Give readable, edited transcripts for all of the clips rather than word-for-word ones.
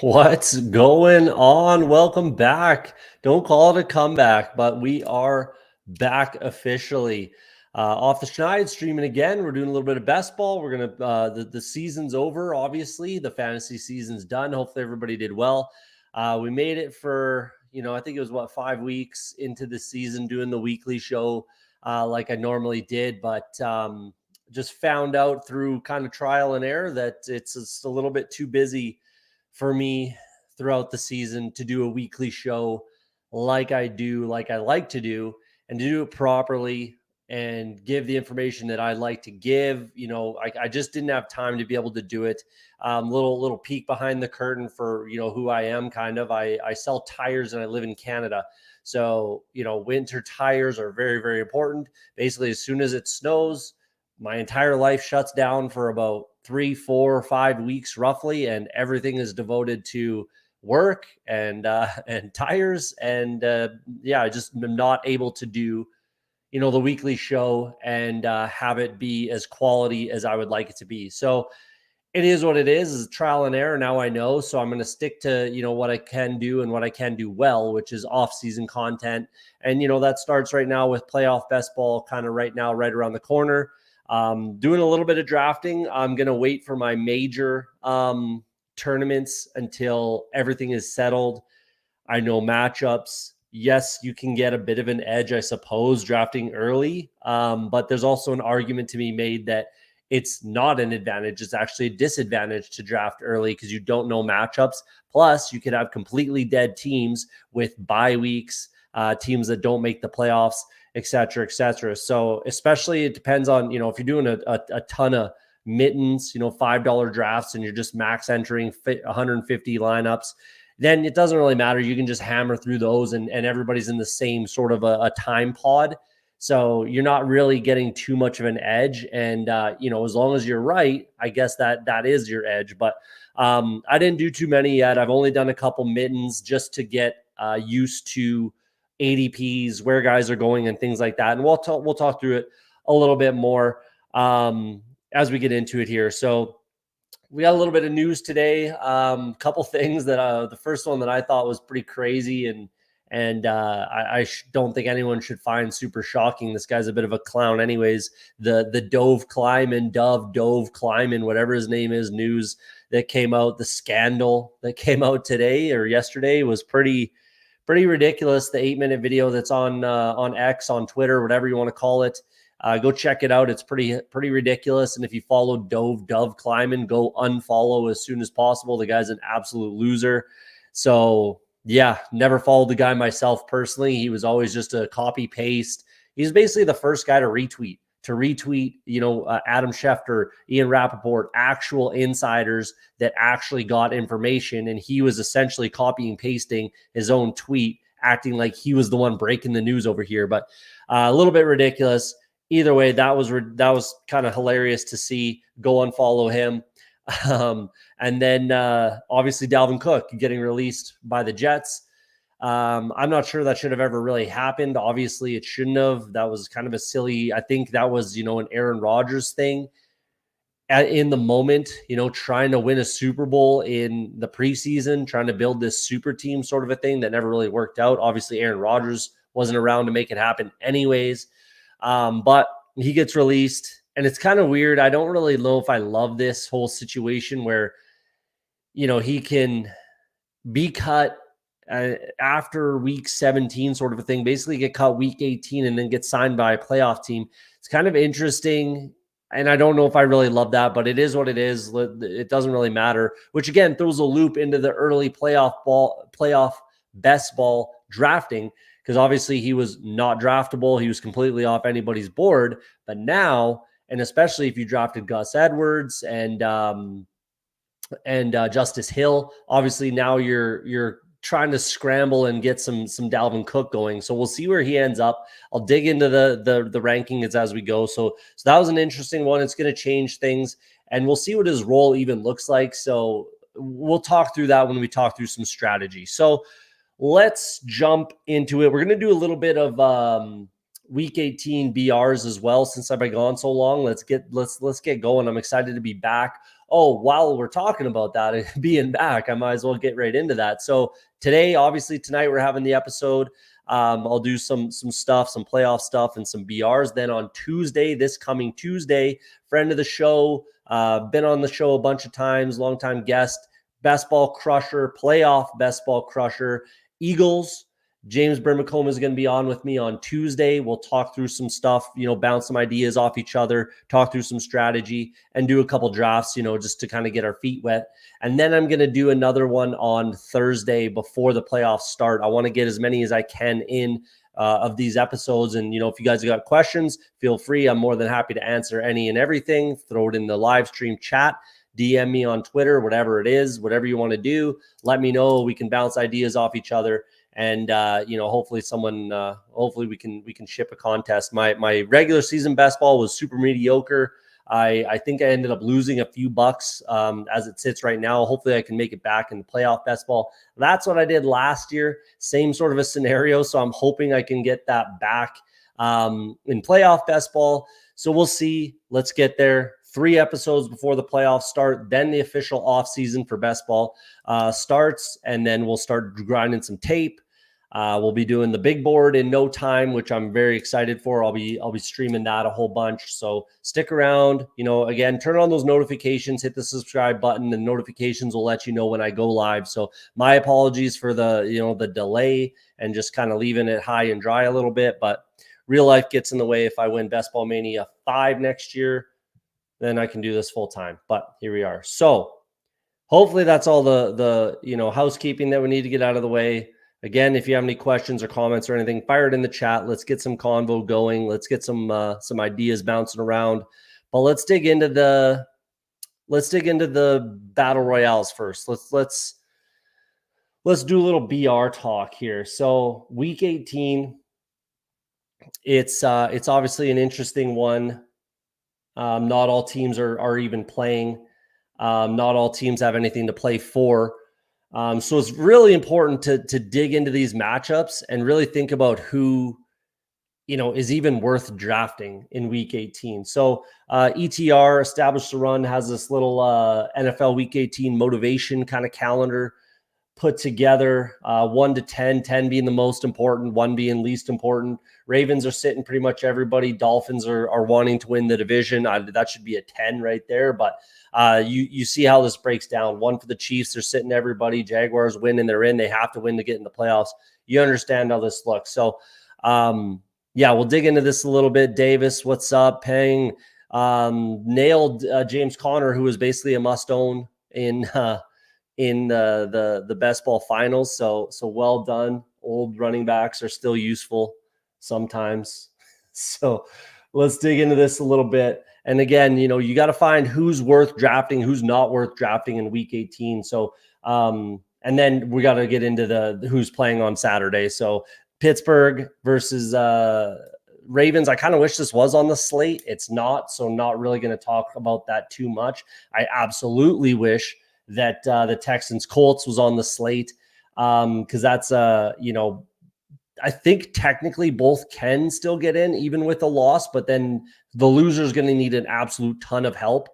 What's going on? Welcome back. Don't call it a comeback, but we are back officially. Off the Schneid streaming again. We're doing a little bit of best ball. We're gonna the season's over. Obviously, the fantasy season's done. Hopefully, everybody did well. We made it for I think it was 5 weeks into the season doing the weekly show like I normally did, but just found out through kind of trial and error that it's just a little bit too busy for me throughout the season to do a weekly show like I like to do, and to do it properly and give the information that I like to give. I just didn't have time to be able to do it. Little peek behind the curtain for who I am. Kind of, I sell tires and I live in Canada. So winter tires are very, very important. Basically, as soon as it snows, my entire life shuts down for about 3, 4, 5 weeks roughly, and everything is devoted to work and and tires. And I just am not able to do the weekly show and have it be as quality as I would like it to be. So it is what it is. It's trial and error. Now I know, so I'm going to stick to what I can do and what I can do well, which is off-season content. And that starts right now with playoff best ball, kind of right now, right around the corner. Doing a little bit of drafting. I'm going to wait for my major tournaments until everything is settled. I know matchups. Yes, you can get a bit of an edge, I suppose, drafting early. But there's also an argument to be made that it's not an advantage. It's actually a disadvantage to draft early because you don't know matchups. Plus, you could have completely dead teams with bye weeks, teams that don't make the playoffs, et cetera, et cetera. So especially it depends on, if you're doing a ton of mittens, $5 drafts, and you're just max entering 150 lineups, then it doesn't really matter. You can just hammer through those and everybody's in the same sort of a time pod. So you're not really getting too much of an edge. And, as long as you're right, I guess that is your edge. But I didn't do too many yet. I've only done a couple mittens just to get used to ADPs, where guys are going and things like that. And we'll talk through it a little bit more as we get into it here. So we got a little bit of news today. Couple things that the first one that I thought was pretty crazy and I don't think anyone should find super shocking. This guy's a bit of a clown anyways. The Dove Kleiman, whatever his name is, news that came out, the scandal that came out today or yesterday was pretty ridiculous. The 8-minute video that's on X, on Twitter, whatever you want to call it. Go check it out. It's pretty ridiculous. And if you follow Dove Kleiman, go unfollow as soon as possible. The guy's an absolute loser. So yeah, never followed the guy myself personally. He was always just a copy paste. He's basically the first guy to retweet, Adam Schefter, Ian Rappaport, actual insiders that actually got information. And he was essentially copying, pasting his own tweet, acting like he was the one breaking the news over here. But a little bit ridiculous. Either way, that was kind of hilarious to see. Go unfollow him. And then obviously Dalvin Cook getting released by the Jets. I'm not sure that should have ever really happened. Obviously, it shouldn't have. That was kind of a silly, I think that was, an Aaron Rodgers thing in the moment, trying to win a Super Bowl in the preseason, trying to build this super team sort of a thing that never really worked out. Obviously, Aaron Rodgers wasn't around to make it happen anyways. But he gets released. And it's kind of weird. I don't really know if I love this whole situation where, he can be cut after week 17 sort of a thing, basically get cut week 18 and then get signed by a playoff team. It's kind of interesting. And I don't know if I really love that, but it is what it is. It doesn't really matter, which again throws a loop into the early playoff best ball drafting. Because obviously he was not draftable. He was completely off anybody's board. But now, and especially if you drafted Gus Edwards and Justice Hill, obviously now you're trying to scramble and get some Dalvin Cook going. So we'll see where he ends up. I'll dig into the rankings as we go. So that was an interesting one. It's going to change things, and we'll see what his role even looks like. So we'll talk through that when we talk through some strategy. So let's jump into it. We're going to do a little bit of week 18 BRs as well, since I've been gone so long. Let's get going. I'm excited to be back oh, while we're talking about that, being back, I might as well get right into that. So today, obviously tonight, we're having the episode. I'll do some stuff, some playoff stuff and some BRs. Then on Tuesday, this coming Tuesday, friend of the show, been on the show a bunch of times, longtime guest, best ball crusher, playoff best ball crusher, Eagles. James Brimacombe is going to be on with me on Tuesday. We'll talk through some stuff, bounce some ideas off each other, talk through some strategy, and do a couple drafts, just to kind of get our feet wet. And then I'm going to do another one on Thursday before the playoffs start. I want to get as many as I can in of these episodes. And, if you guys have got questions, feel free. I'm more than happy to answer any and everything. Throw it in the live stream chat. DM me on Twitter, whatever it is, whatever you want to do. Let me know. We can bounce ideas off each other. And, hopefully hopefully we can ship a contest. My regular season best ball was super mediocre. I think I ended up losing a few bucks as it sits right now. Hopefully I can make it back in the playoff best ball. That's what I did last year. Same sort of a scenario. So I'm hoping I can get that back in playoff best ball. So we'll see. Let's get there. 3 episodes before the playoffs start, then the official off season for best ball starts, and then we'll start grinding some tape. We'll be doing the big board in no time, which I'm very excited for. I'll be streaming that a whole bunch. So stick around. Again, turn on those notifications, hit the subscribe button, and notifications will let you know when I go live. So my apologies for the delay and just kind of leaving it high and dry a little bit, but real life gets in the way. If I win Best Ball Mania 5 next year, then I can do this full time. But here we are. So hopefully that's all the housekeeping that we need to get out of the way. Again, if you have any questions or comments or anything, fire it in the chat. Let's get some convo going. Let's get some ideas bouncing around. But let's dig into the battle royales first. Let's do a little BR talk here. So week 18, it's obviously an interesting one. Not all teams are even playing. Not all teams have anything to play for. So it's really important to dig into these matchups and really think about who, is even worth drafting in week 18. So ETR, Established to Run, has this little NFL week 18 motivation kind of calendar put together, 1 to 10, 10 being the most important, 1 being least important. Ravens are sitting pretty much everybody. Dolphins are wanting to win the division. That should be a 10 right there. But you see how this breaks down. 1 for the Chiefs. They're sitting everybody. Jaguars win and they're in. They have to win to get in the playoffs. You understand how this looks. So, we'll dig into this a little bit. Davis, what's up? Peng nailed James Conner, who was basically a must-own in the best ball finals. So well done. Old running backs are still useful sometimes. So let's dig into this a little bit. And again, you got to find who's worth drafting, who's not worth drafting in week 18. So, and then we got to get into the who's playing on Saturday. So Pittsburgh versus Ravens. I kind of wish this was on the slate. It's not. So not really going to talk about that too much. I absolutely wish that the Texans Colts was on the slate because that's I think technically both can still get in even with a loss, but then the loser is going to need an absolute ton of help,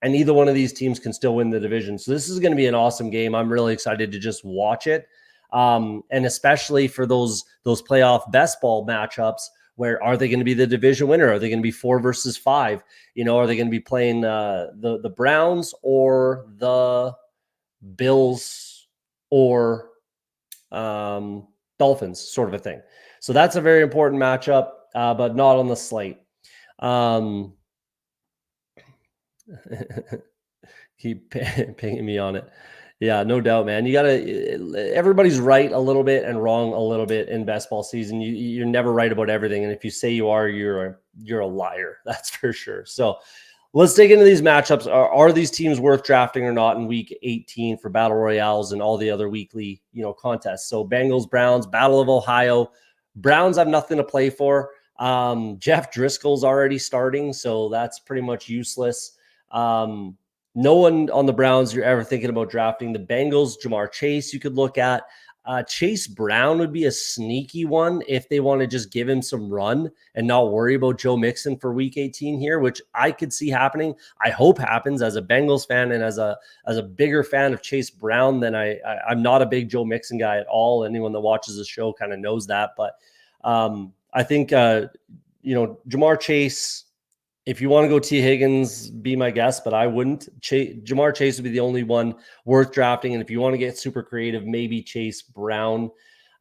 and either one of these teams can still win the division. So this is going to be an awesome game. I'm really excited to just watch it, and especially for those playoff best ball matchups. Where are they going to be the division winner? Are they going to be 4 versus 5? Are they going to be playing the Browns or the Bills or Dolphins, sort of a thing? So that's a very important matchup, but not on the slate. Keep pinging me on it. Yeah, no doubt, man. You gotta. Everybody's right a little bit and wrong a little bit in best ball season. You're never right about everything, and if you say you are, you're a liar. That's for sure. So let's dig into these matchups. Are these teams worth drafting or not in week 18 for battle royales and all the other weekly contests? So Bengals, Browns, Battle of Ohio. Browns have nothing to play for. Jeff Driscoll's already starting, so that's pretty much useless. No one on the Browns you're ever thinking about drafting. The Bengals, Jamar Chase, you could look at. Chase Brown would be a sneaky one if they want to just give him some run and not worry about Joe Mixon for week 18 here, which I could see happening. I hope happens as a Bengals fan and as a bigger fan of Chase Brown than I'm not a big Joe Mixon guy at all. Anyone that watches the show kind of knows that. But I think, Jamar Chase, if you want to go T. Higgins, be my guest, but I wouldn't. Jamar Chase would be the only one worth drafting. And if you want to get super creative, maybe Chase Brown.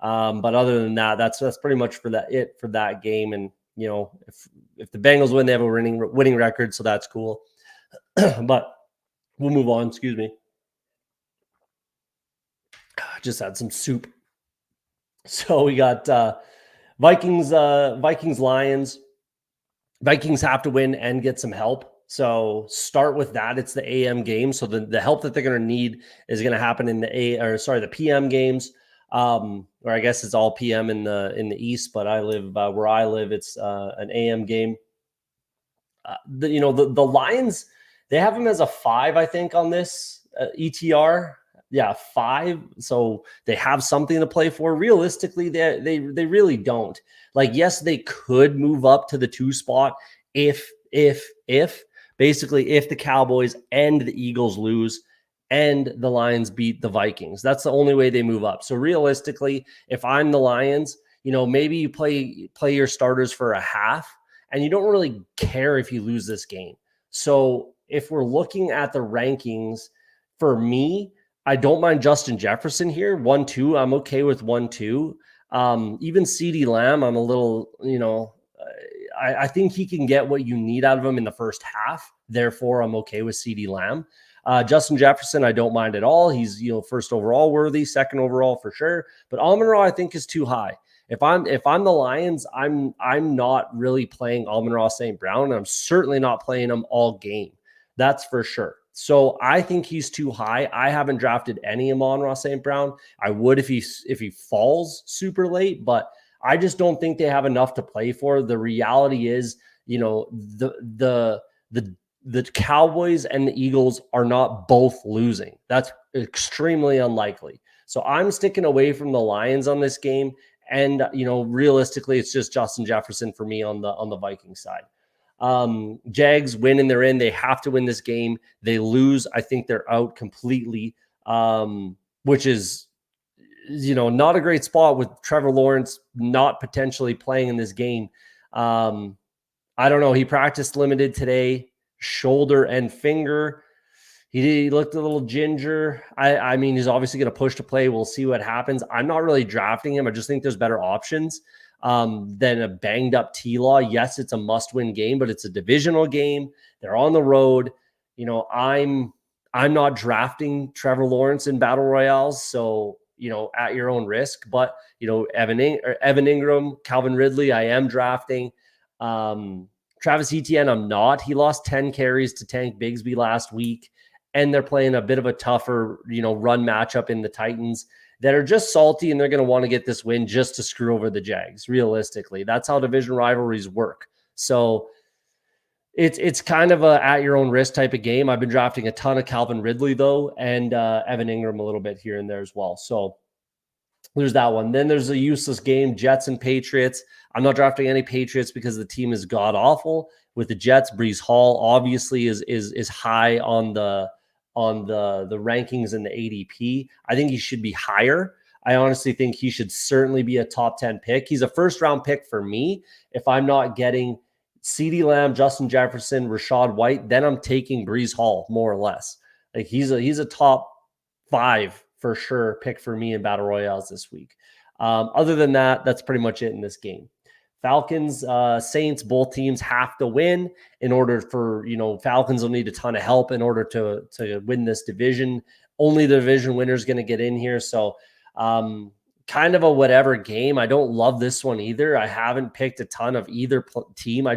But other than that, that's pretty much for that game. And, if the Bengals win, they have a winning record. So that's cool. But we'll move on. Excuse me. Just had some soup. So we got Vikings, Lions. Vikings have to win and get some help. So start with that. It's the AM game. So the help that they're going to need is going to happen in the PM games. Or I guess it's all PM in the East, but where I live, it's an AM game. The Lions, they have them as a 5, I think, on this ETR. Yeah, 5. So they have something to play for. Realistically, they really don't. Like, yes, they could move up to the 2 spot if basically if the Cowboys and the Eagles lose and the Lions beat the Vikings. That's the only way they move up. So realistically, if I'm the Lions, maybe you play your starters for a half and you don't really care if you lose this game. So if we're looking at the rankings, for me, I don't mind Justin Jefferson here. 1-2. I'm okay with 1-2. Even CeeDee Lamb, I'm a little, I think he can get what you need out of him in the first half. Therefore, I'm okay with CeeDee Lamb. Justin Jefferson, I don't mind at all. He's, first overall worthy, second overall for sure. But Amon-Ra, I think, is too high. If I'm the Lions, I'm not really playing Amon-Ra St. Brown, and I'm certainly not playing him all game. That's for sure. So I think he's too high. I haven't drafted any Amon-Ra St. Brown. I would if he falls super late, but I just don't think they have enough to play for. The reality is, the Cowboys and the Eagles are not both losing. That's extremely unlikely. So I'm sticking away from the Lions on this game. And, realistically, it's just Justin Jefferson for me on the Vikings side. Jags win and they're in. They have to win this game. They lose, I think they're out completely, which is, not a great spot with Trevor Lawrence not potentially playing in this game. I don't know. He practiced limited today, shoulder and finger. He looked a little ginger. I mean, he's obviously going to push to play. We'll see what happens. I'm not really drafting him. I just think there's better options than a banged up T-Law. Yes, it's a must-win game, but it's a divisional game. They're on the road. I'm not drafting Trevor Lawrence in battle royales, so at your own risk. But Evan Ingram, Calvin Ridley, I am drafting. Travis Etienne, I'm not. He lost 10 carries to Tank Bigsby last week, and they're playing a bit of a tougher run matchup in the Titans that are just salty, and they're going to want to get this win just to screw over the Jags. Realistically, that's how division rivalries work. So it's kind of a at your own risk type of game. I've been drafting a ton of Calvin Ridley though, and Evan Ingram a little bit here and there as well. So there's that one. Then there's a useless game, Jets and Patriots. I'm not drafting any Patriots because the team is god awful. With the Jets, Breece Hall obviously is high on the rankings in the ADP. I think he should be higher. I honestly think he should certainly be a top 10 pick. He's a first round pick for me. If I'm not getting CeeDee Lamb, Justin Jefferson, Rashad White, then I'm taking Breece Hall more or less. Like he's a top 5 for sure pick for me in battle royales this week. Other than that, that's pretty much it in this game. Falcons, Saints, both teams have to win in order for, Falcons will need a ton of help in order to win this division. Only the division winner is going to get in here. So kind of a whatever game. I don't love this one either. I haven't picked a ton of either team.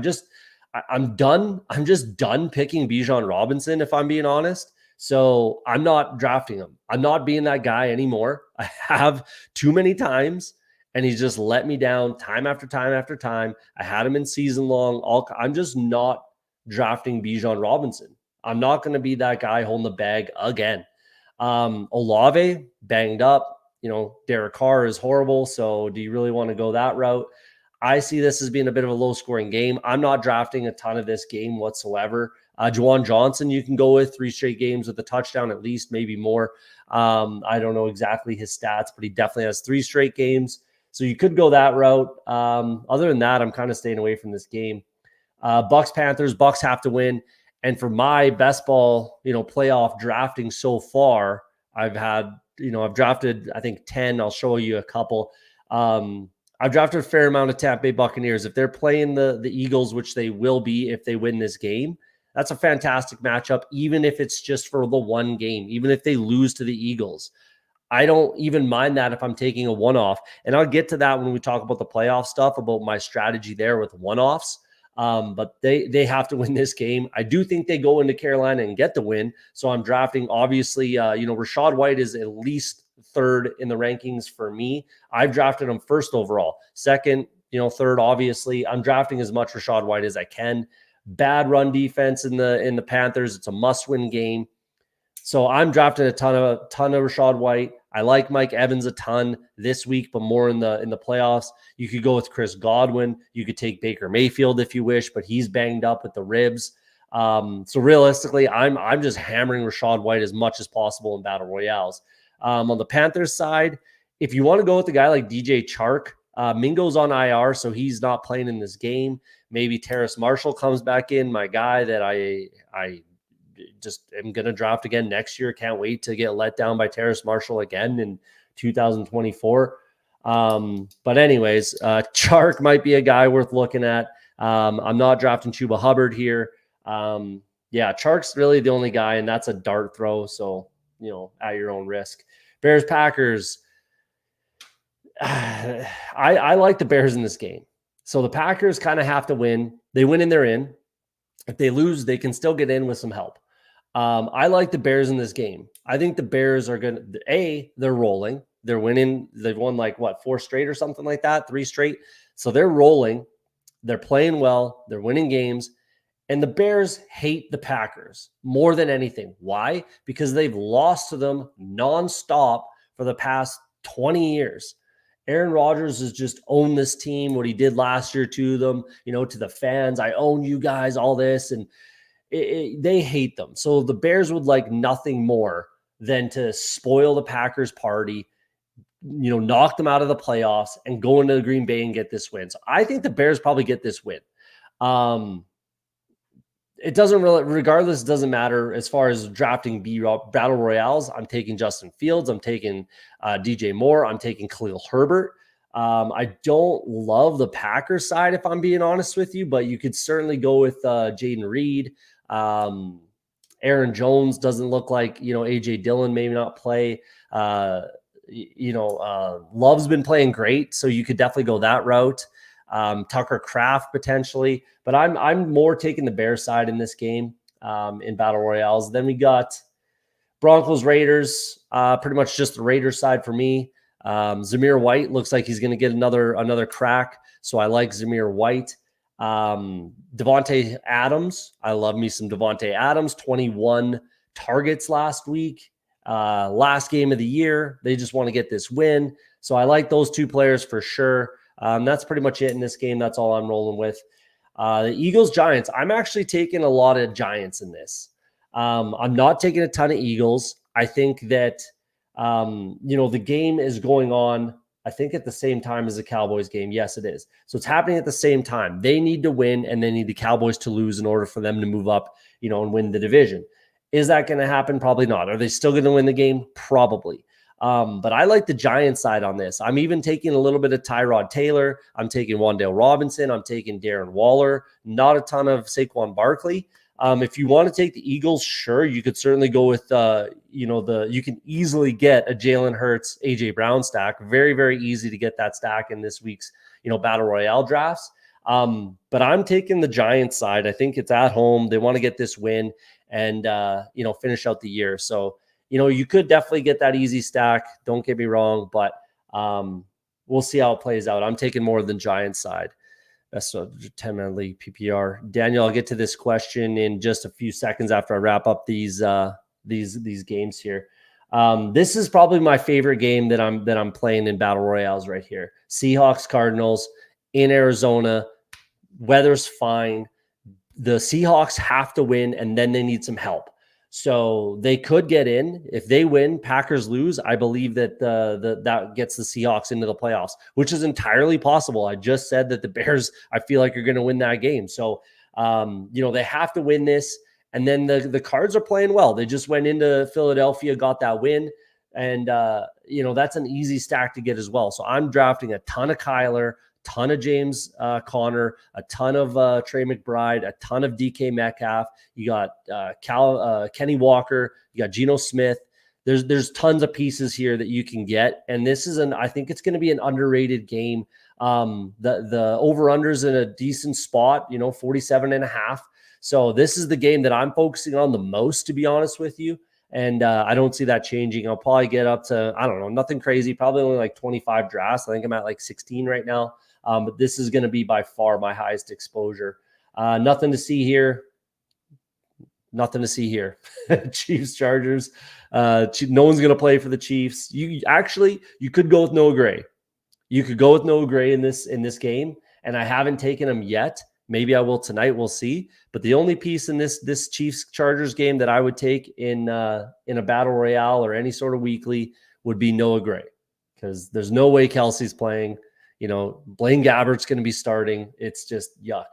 I'm done. I'm just done picking Bijan Robinson, if I'm being honest. So I'm not drafting him. I'm not being that guy anymore. I have too many times. And he's just let me down time after time after time. I had him in season long. I'm just not drafting Bijan Robinson. I'm not going to be that guy holding the bag again. Olave, banged up. Derek Carr is horrible. So do you really want to go that route? I see this as being a bit of a low scoring game. I'm not drafting a ton of this game whatsoever. Juwan Johnson, you can go with 3 straight games with a touchdown, at least, maybe more. I don't know exactly his stats, but he definitely has 3 straight games. So you could go that route. Other than that, I'm kind of staying away from this game. Bucks Panthers, Bucks have to win. And for my best ball, playoff drafting so far, I've drafted, I think 10. I'll show you a couple. I've drafted a fair amount of Tampa Bay Buccaneers. If they're playing the Eagles, which they will be if they win this game, that's a fantastic matchup, even if it's just for the one game, even if they lose to the Eagles. I don't even mind that if I'm taking a one-off. And I'll get to that when we talk about the playoff stuff, about my strategy there with one-offs. But they have to win this game. I do think they go into Carolina and get the win. So I'm drafting, obviously, Rachaad White is at least third in the rankings for me. I've drafted him first overall. Second, third, obviously. I'm drafting as much Rachaad White as I can. Bad run defense in the Panthers. It's a must-win game. So I'm drafting a ton of Rachaad White. I like Mike Evans a ton this week, but more in the playoffs. You could go with Chris Godwin. You could take Baker Mayfield if you wish, but he's banged up with the ribs. So realistically, I'm just hammering Rachaad White as much as possible in battle royales. On the Panthers side, if you want to go with a guy like DJ Chark, Mingo's on IR, so he's not playing in this game. Maybe Terrace Marshall comes back in, my guy that I just am going to draft again next year. Can't wait to get let down by Terrace Marshall again in 2024. But anyways, Chark might be a guy worth looking at. I'm not drafting Chuba Hubbard here. Chark's really the only guy, and that's a dart throw. So, at your own risk. Bears, Packers. I like the Bears in this game. So the Packers kind of have to win. They win and they're in. If they lose, they can still get in with some help. I like the Bears in this game. I think the Bears are going to, they're rolling. They're winning. They've won 4 straight or something like that, 3 straight. So they're rolling. They're playing well. They're winning games. And the Bears hate the Packers more than anything. Why? Because they've lost to them nonstop for the past 20 years. Aaron Rodgers has just owned this team, what he did last year to them, to the fans. I own you guys, all this. And they hate them. So the Bears would like nothing more than to spoil the Packers party, knock them out of the playoffs and go into Green Bay and get this win. So I think the Bears probably get this win. It doesn't really, regardless, it doesn't matter as far as drafting battle royales. I'm taking Justin Fields. I'm taking DJ Moore. I'm taking Khalil Herbert. I don't love the Packers side, if I'm being honest with you, but you could certainly go with Jaden Reed. Aaron Jones doesn't look like, AJ Dillon maybe not play. Love's been playing great, so you could definitely go that route. Tucker Kraft potentially, but I'm more taking the Bears side in this game in battle royales. Then we got Broncos Raiders, pretty much just the Raiders side for me. Zamir White looks like he's going to get another crack, so I like Zamir White. Devontae Adams, I love me some Devontae Adams. 21 targets last week, last game of the year. They just want to get this win, so I like those 2 players for sure. That's pretty much it in this game. That's all I'm rolling with. The Eagles, Giants. I'm actually taking a lot of Giants in this. I'm not taking a ton of Eagles. I think that, the game is going on, I think, at the same time as the Cowboys game. Yes, it is. So it's happening at the same time. They need to win, and they need the Cowboys to lose in order for them to move up, and win the division. Is that going to happen? Probably not. Are they still going to win the game? Probably. But I like the Giants side on this. I'm even taking a little bit of Tyrod Taylor. I'm taking Wan'Dale Robinson. I'm taking Darren Waller. Not a ton of Saquon Barkley. If you want to take the Eagles, sure, you could certainly go with, you can easily get a Jalen Hurts, AJ Brown stack. Very, very easy to get that stack in this week's, Battle Royale drafts. But I'm taking the Giants side. I think it's at home. They want to get this win and, finish out the year. So, you could definitely get that easy stack. Don't get me wrong, but we'll see how it plays out. I'm taking more than Giants side. That's a 10-man league PPR. Daniel, I'll get to this question in just a few seconds after I wrap up these games here. This is probably my favorite game that I'm playing in battle royales right here. Seahawks Cardinals in Arizona. Weather's fine. The Seahawks have to win, and then they need some help. So they could get in. If they win, Packers lose, I believe that that gets the Seahawks into the playoffs, which is entirely possible. I just said that the Bears, I feel like, are going to win that game. So, they have to win this. And then the Cards are playing well. They just went into Philadelphia, got that win. And, that's an easy stack to get as well. So I'm drafting a ton of Kyler, ton of James Conner, a ton of Trey McBride, a ton of DK Metcalf. You got Kenny Walker, you got Geno Smith. There's tons of pieces here that you can get, and this is I think it's going to be an underrated game. The over-under's in a decent spot, 47.5. So this is the game that I'm focusing on the most, to be honest with you. And I don't see that changing. I'll probably get up to, I don't know, nothing crazy, probably only like 25 drafts. I think I'm at like 16 right now. But this is going to be by far my highest exposure. Nothing to see here. Nothing to see here. Chiefs, Chargers. No one's going to play for the Chiefs. You could go with Noah Gray. You could go with Noah Gray in this game, and I haven't taken him yet. Maybe I will tonight. We'll see. But the only piece in this Chiefs Chargers game that I would take in a battle royale or any sort of weekly would be Noah Gray, because there's no way Kelsey's playing. Blaine Gabbert's going to be starting. It's just yuck.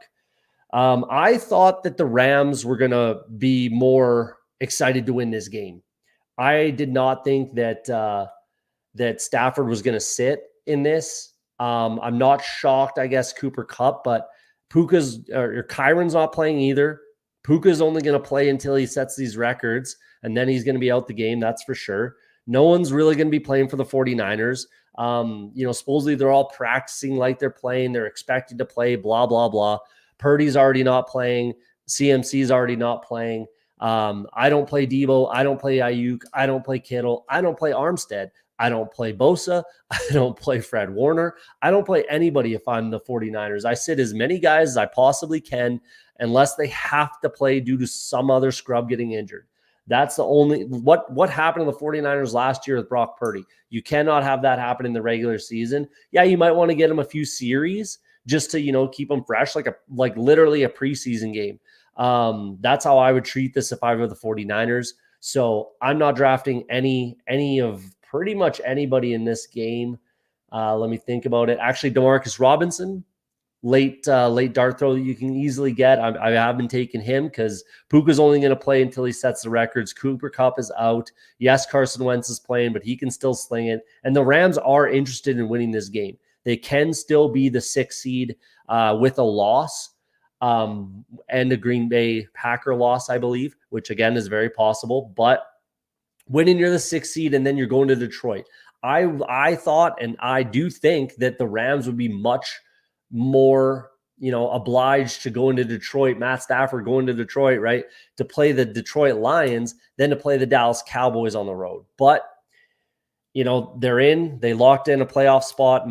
I thought that the Rams were going to be more excited to win this game. I did not think that that Stafford was going to sit in this. I'm not shocked, I guess, Cooper Kupp, but Kyron's not playing either. Puka's only going to play until he sets these records, and then he's going to be out the game, that's for sure. No one's really going to be playing for the 49ers. Supposedly they're all practicing like they're playing. They're expected to play, blah, blah, blah. Purdy's already not playing. CMC's already not playing. I don't play Debo. I don't play Ayuk. I don't play Kittle. I don't play Armstead. I don't play Bosa. I don't play Fred Warner. I don't play anybody if I'm the 49ers. I sit as many guys as I possibly can unless they have to play due to some other scrub getting injured. That's the only what happened to the 49ers last year with Brock Purdy. You cannot have that happen in the regular season. Yeah, you might want to get him a few series just to, keep them fresh, like literally a preseason game. That's how I would treat this if I were the 49ers. So I'm not drafting any of pretty much anybody in this game. Let me think about it. Actually, DeMarcus Robinson, late dart throw that you can easily get. I have been taking him because Puka's only going to play until he sets the records. Cooper Kupp is out. Yes, Carson Wentz is playing, but he can still sling it. And the Rams are interested in winning this game. They can still be the 6th seed with a loss and a Green Bay Packer loss, I believe, which again is very possible. But winning, you're the 6th seed, and then you're going to Detroit. I thought, and I do think, that the Rams would be much more, obliged to go into Detroit, Matt Stafford going to Detroit, right, to play the Detroit Lions than to play the Dallas Cowboys on the road. But, they locked in a playoff spot.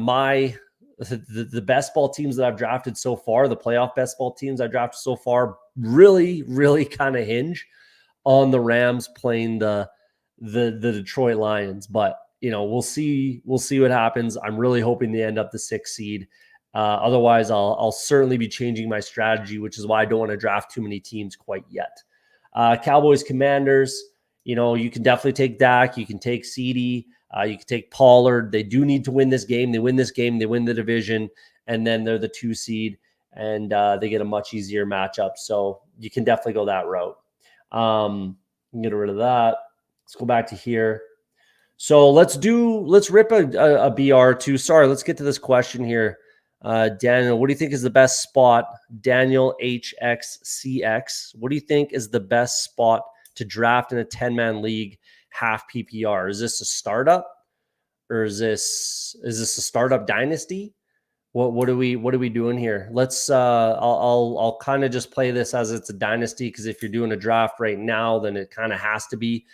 The best ball teams that I've drafted so far, the playoff best ball teams I've drafted so far, really, really kind of hinge on the Rams playing the Detroit Lions. But, we'll see what happens. I'm really hoping they end up the 6th seed. Otherwise, I'll certainly be changing my strategy, which is why I don't want to draft too many teams quite yet. Cowboys, Commanders, you can definitely take Dak. You can take CeeDee. You can take Pollard. They do need to win this game. They win this game, they win the division, and then they're the 2 seed, and they get a much easier matchup. So you can definitely go that route. Get rid of that. Let's go back to here. So let's rip a BR2. Sorry, let's get to this question here. Daniel, what do you think is the best spot? Daniel HXCX. What do you think is the best spot to draft in a 10-man league, half PPR? Is this a startup, or is this a startup dynasty? What are we doing here? Let's I'll kind of just play this as it's a dynasty, because if you're doing a draft right now, then it kind of has to be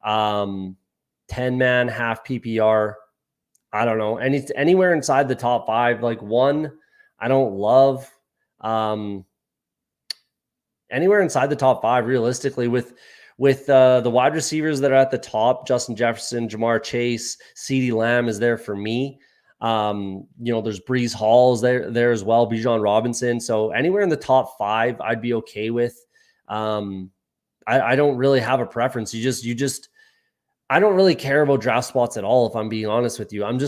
10-man half PPR. I don't know, anywhere inside the top 5. Like one, I don't love. Anywhere inside the top 5, realistically, with with the wide receivers that are at the top, Justin Jefferson, Jamar Chase, CeeDee Lamb is there for me. There's Breeze Hall's there as well, Bijan Robinson. So anywhere in the top 5, I'd be okay with. I don't really have a preference. I don't really care about draft spots at all, if I'm being honest with you. I'm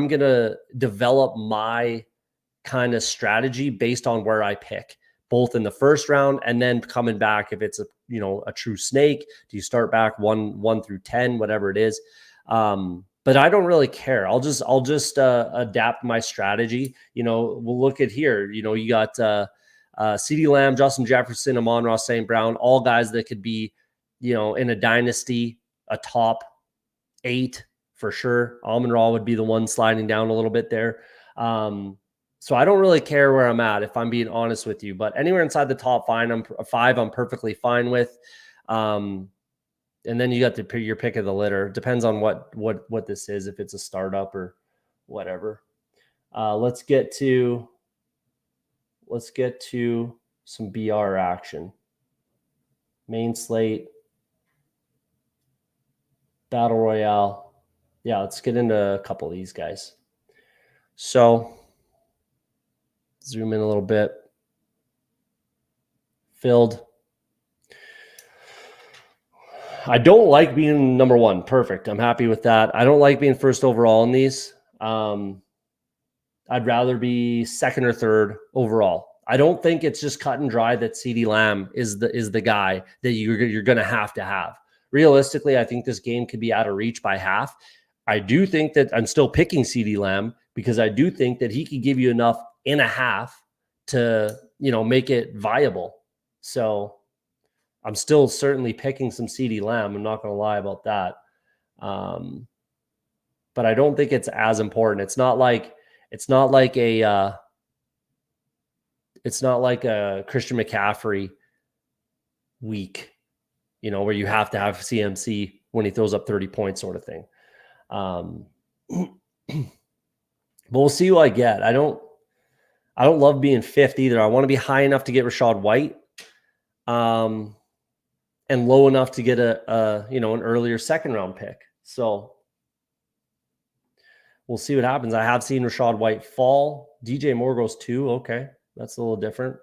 gonna develop my kind of strategy based on where I pick, both in the first round and then coming back. If it's a true snake, do you start back 1 through 10, whatever it is? But I don't really care. I'll just adapt my strategy. We'll look at here. You got CeeDee Lamb, Justin Jefferson, Amon-Ra St. Brown, all guys that could be, in a dynasty, a top 8 for sure. Amon-Ra would be the one sliding down a little bit there. So I don't really care where I'm at, if I'm being honest with you. But anywhere inside the top 5, I'm perfectly fine with. And then you got your pick of the litter. Depends on what this is, if it's a startup or whatever. Let's get to some BR action. Main slate, Battle Royale. Yeah, let's get into a couple of these guys. So zoom in a little bit. Filled. I don't like being number 1. Perfect. I'm happy with that. I don't like being first overall in these. I'd rather be 2nd or 3rd overall. I don't think it's just cut and dry that CeeDee Lamb is the guy that you're going to have. Realistically, I think this game could be out of reach by half. I do think that I'm still picking CeeDee Lamb because I do think that he could give you enough in a half to, make it viable. So I'm still certainly picking some CeeDee Lamb. I'm not going to lie about that. But I don't think it's as important. It's not like a Christian McCaffrey week, where you have to have CMC when he throws up 30 points sort of thing. But we'll see who I get. I don't love being 5th either. I want to be high enough to get Rachaad White, and low enough to get an earlier 2nd round pick. So we'll see what happens. I have seen Rachaad White fall. DJ Moore goes 2. Okay, that's a little different.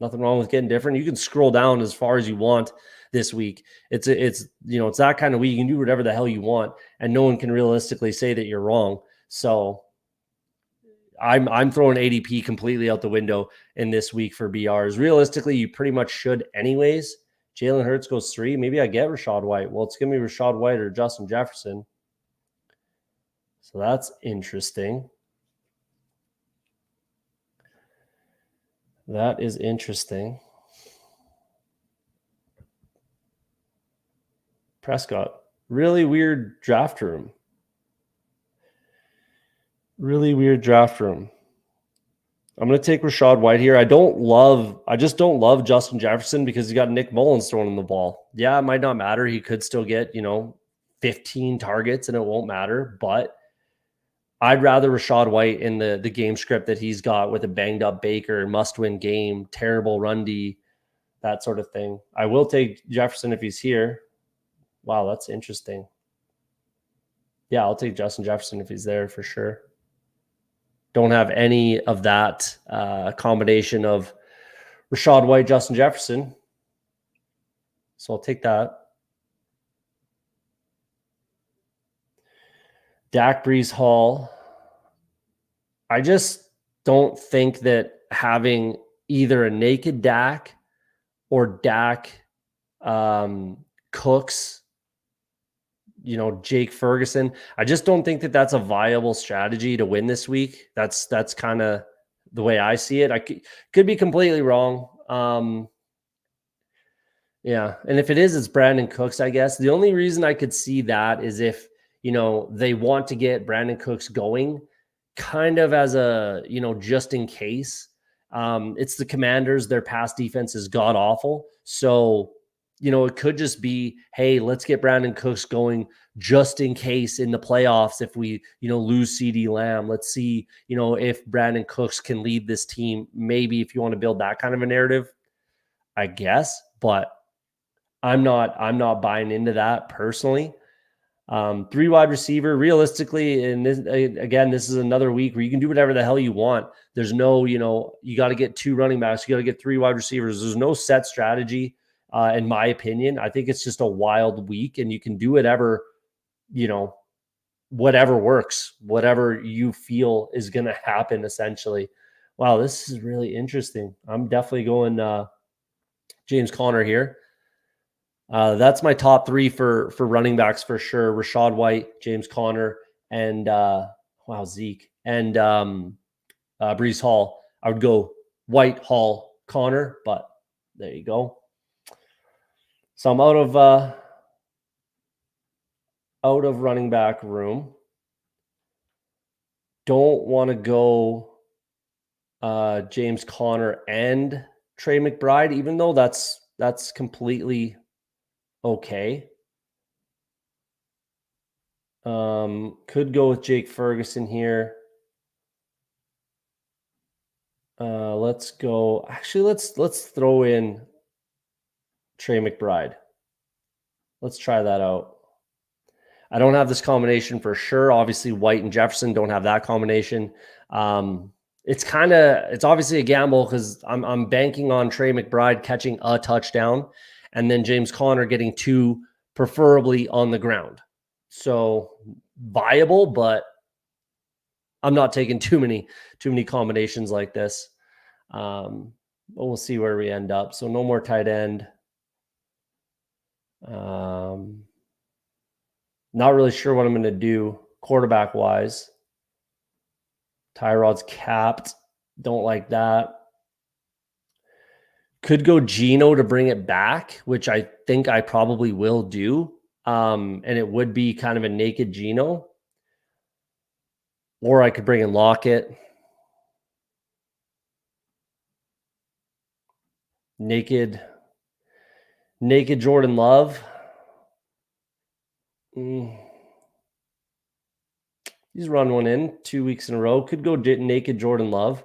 Nothing wrong with getting different. You can scroll down as far as you want this week. It's that kind of week. You can do whatever the hell you want, and no one can realistically say that you're wrong. So I'm throwing ADP completely out the window in this week for BRs. Realistically, you pretty much should anyways. Jalen Hurts goes 3. Maybe I get Rachaad White. Well, it's going to be Rachaad White or Justin Jefferson. So that's interesting. That is interesting. Prescott. Really weird draft room. Really weird draft room. I'm going to take Rachaad White here. I just don't love Justin Jefferson because he got Nick Mullins throwing him the ball. Yeah, it might not matter. He could still get, 15 targets and it won't matter. But I'd rather Rachaad White in the game script that he's got with a banged up Baker, must-win game, terrible run D, that sort of thing. I will take Jefferson if he's here. Wow, that's interesting. Yeah, I'll take Justin Jefferson if he's there for sure. Don't have any of that combination of Rachaad White, Justin Jefferson. So I'll take that. Dak, Breeze Hall. I just don't think that having either a naked Dak or Dak Cooks, Jake Ferguson, I just don't think that that's a viable strategy to win this week. That's kind of the way I see it. I could be completely wrong. Yeah. And if it is, it's Brandon Cooks, I guess. The only reason I could see that is if, they want to get Brandon Cooks going kind of as a, just in case. It's the Commanders. Their pass defense is god awful. So, it could just be, hey, let's get Brandon Cooks going just in case in the playoffs. If we, lose CeeDee Lamb, let's see, if Brandon Cooks can lead this team. Maybe if you want to build that kind of a narrative, I guess. But I'm not buying into that personally. 3 wide receiver, realistically, and this again, this is another week where you can do whatever the hell you want. There's no, you got to get 2 running backs, you got to get 3 wide receivers. There's no set strategy, in my opinion. I think it's just a wild week, and you can do whatever, whatever works, whatever you feel is going to happen. Essentially, wow, this is really interesting. I'm definitely going James Conner here. That's my top 3 for running backs for sure. Rachaad White, James Conner, and Zeke and Breece Hall. I would go White, Hall, Conner, but there you go. So I'm out of running back room. Don't want to go James Conner and Trey McBride, even though that's completely okay. Could go with Jake Ferguson here. Let's go. Actually, let's throw in Trey McBride. Let's try that out. I don't have this combination for sure. Obviously, White and Jefferson don't have that combination. It's obviously a gamble because I'm banking on Trey McBride catching a touchdown and then James Conner getting 2, preferably on the ground. So viable, but I'm not taking too many combinations like this. But we'll see where we end up. So no more tight end. Not really sure what I'm going to do quarterback wise. Tyrod's capped. Don't like that. Could go Geno to bring it back, which I think I probably will do. And it would be kind of a naked Geno. Or I could bring in Lockett. Naked Jordan Love. He's run one in 2 weeks in a row. Could go naked Jordan Love,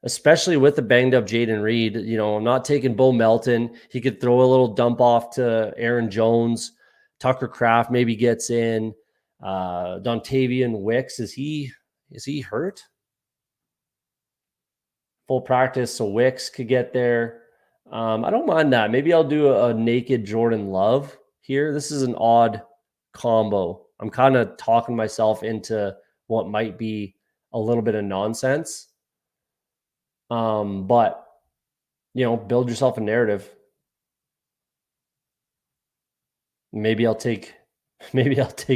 especially with the banged up Jaden Reed. I'm not taking Bo Melton. He could throw a little dump off to Aaron Jones. Tucker Kraft maybe gets in. Dontavian Wicks, is he hurt? Full practice, so Wicks could get there. I don't mind that. Maybe I'll do a naked Jordan Love here. This is an odd combo. I'm kind of talking myself into what might be a little bit of nonsense. But build yourself a narrative. Maybe I'll take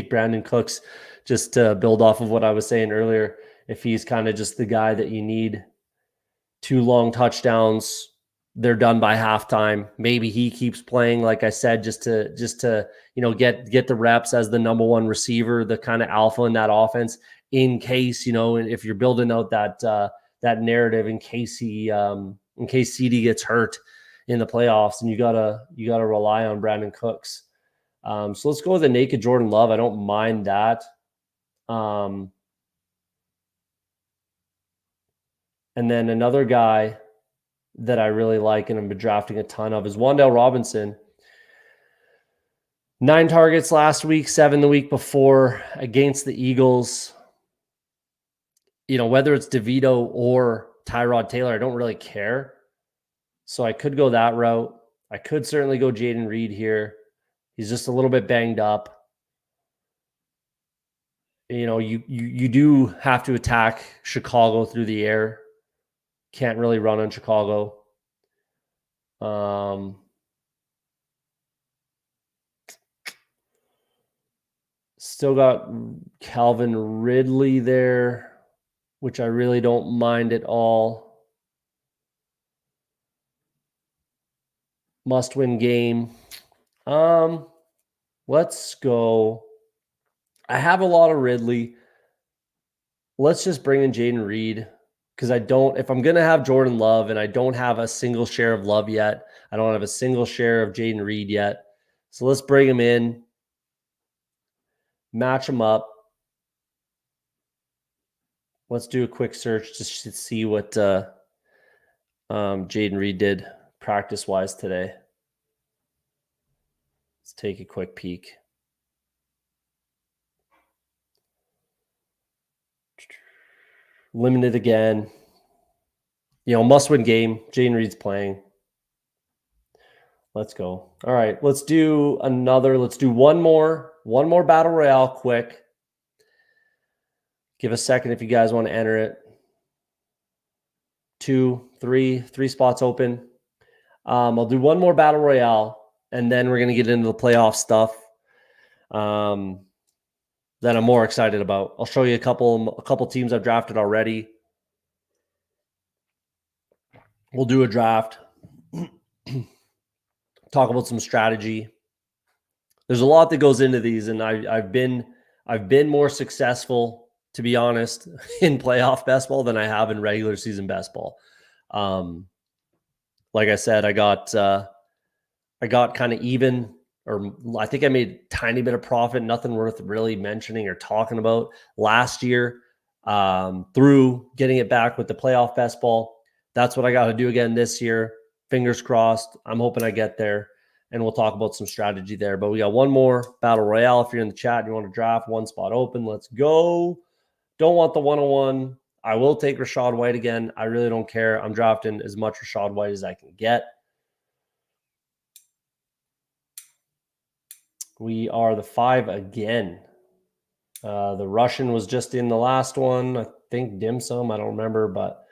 Brandon Cooks just to build off of what I was saying earlier. If he's kind of just the guy that you need 2 long touchdowns, they're done by halftime. Maybe he keeps playing, like I said, just to get the reps as the number 1 receiver, the kind of alpha in that offense, in case, and if you're building out that narrative in case CD gets hurt in the playoffs, and you gotta rely on Brandon Cooks. So let's go with a naked Jordan Love. I don't mind that. And then another guy that I really like and I've been drafting a ton of is Wan'Dale Robinson. 9 targets last week, 7 the week before against the Eagles. Whether it's DeVito or Tyrod Taylor, I don't really care. So I could go that route. I could certainly go Jaden Reed here. He's just a little bit banged up. You do have to attack Chicago through the air. Can't really run on Chicago. Still got Calvin Ridley there, which I really don't mind at all. Must-win game. Let's go. I have a lot of Ridley. Let's just bring in Jaden Reed, because if I'm going to have Jordan Love and I don't have a single share of Love yet, I don't have a single share of Jaden Reed yet. So let's bring him in, match him up. Let's do a quick search just to see what Jaden Reed did practice-wise today. Let's take a quick peek. Limited again. Must-win game. Jane Reed's playing. Let's go. All right, let's do one more battle royale quick. Give a second if you guys want to enter it. 2, 3 spots open. I'll do one more battle royale, and then we're going to get into the playoff stuff that I'm more excited about. I'll show you a couple teams I've drafted already. We'll do a draft. Talk about some strategy. There's a lot that goes into these, and I've been more successful, to be honest, in playoff best ball than I have in regular season best ball. Like I said, I got kind of even, or I think I made a tiny bit of profit, nothing worth really mentioning or talking about last year, through getting it back with the playoff best ball. That's what I got to do again this year. Fingers crossed. I'm hoping I get there, and we'll talk about some strategy there. But we got one more battle royale. If you're in the chat and you want to draft, one spot open. Let's go. Don't want the 101. I will take Rashad White again. I really don't care. I'm drafting as much Rashad White as I can get. We are the 5 again. The Russian was just in the last one. I think Dim Sum. I don't remember, but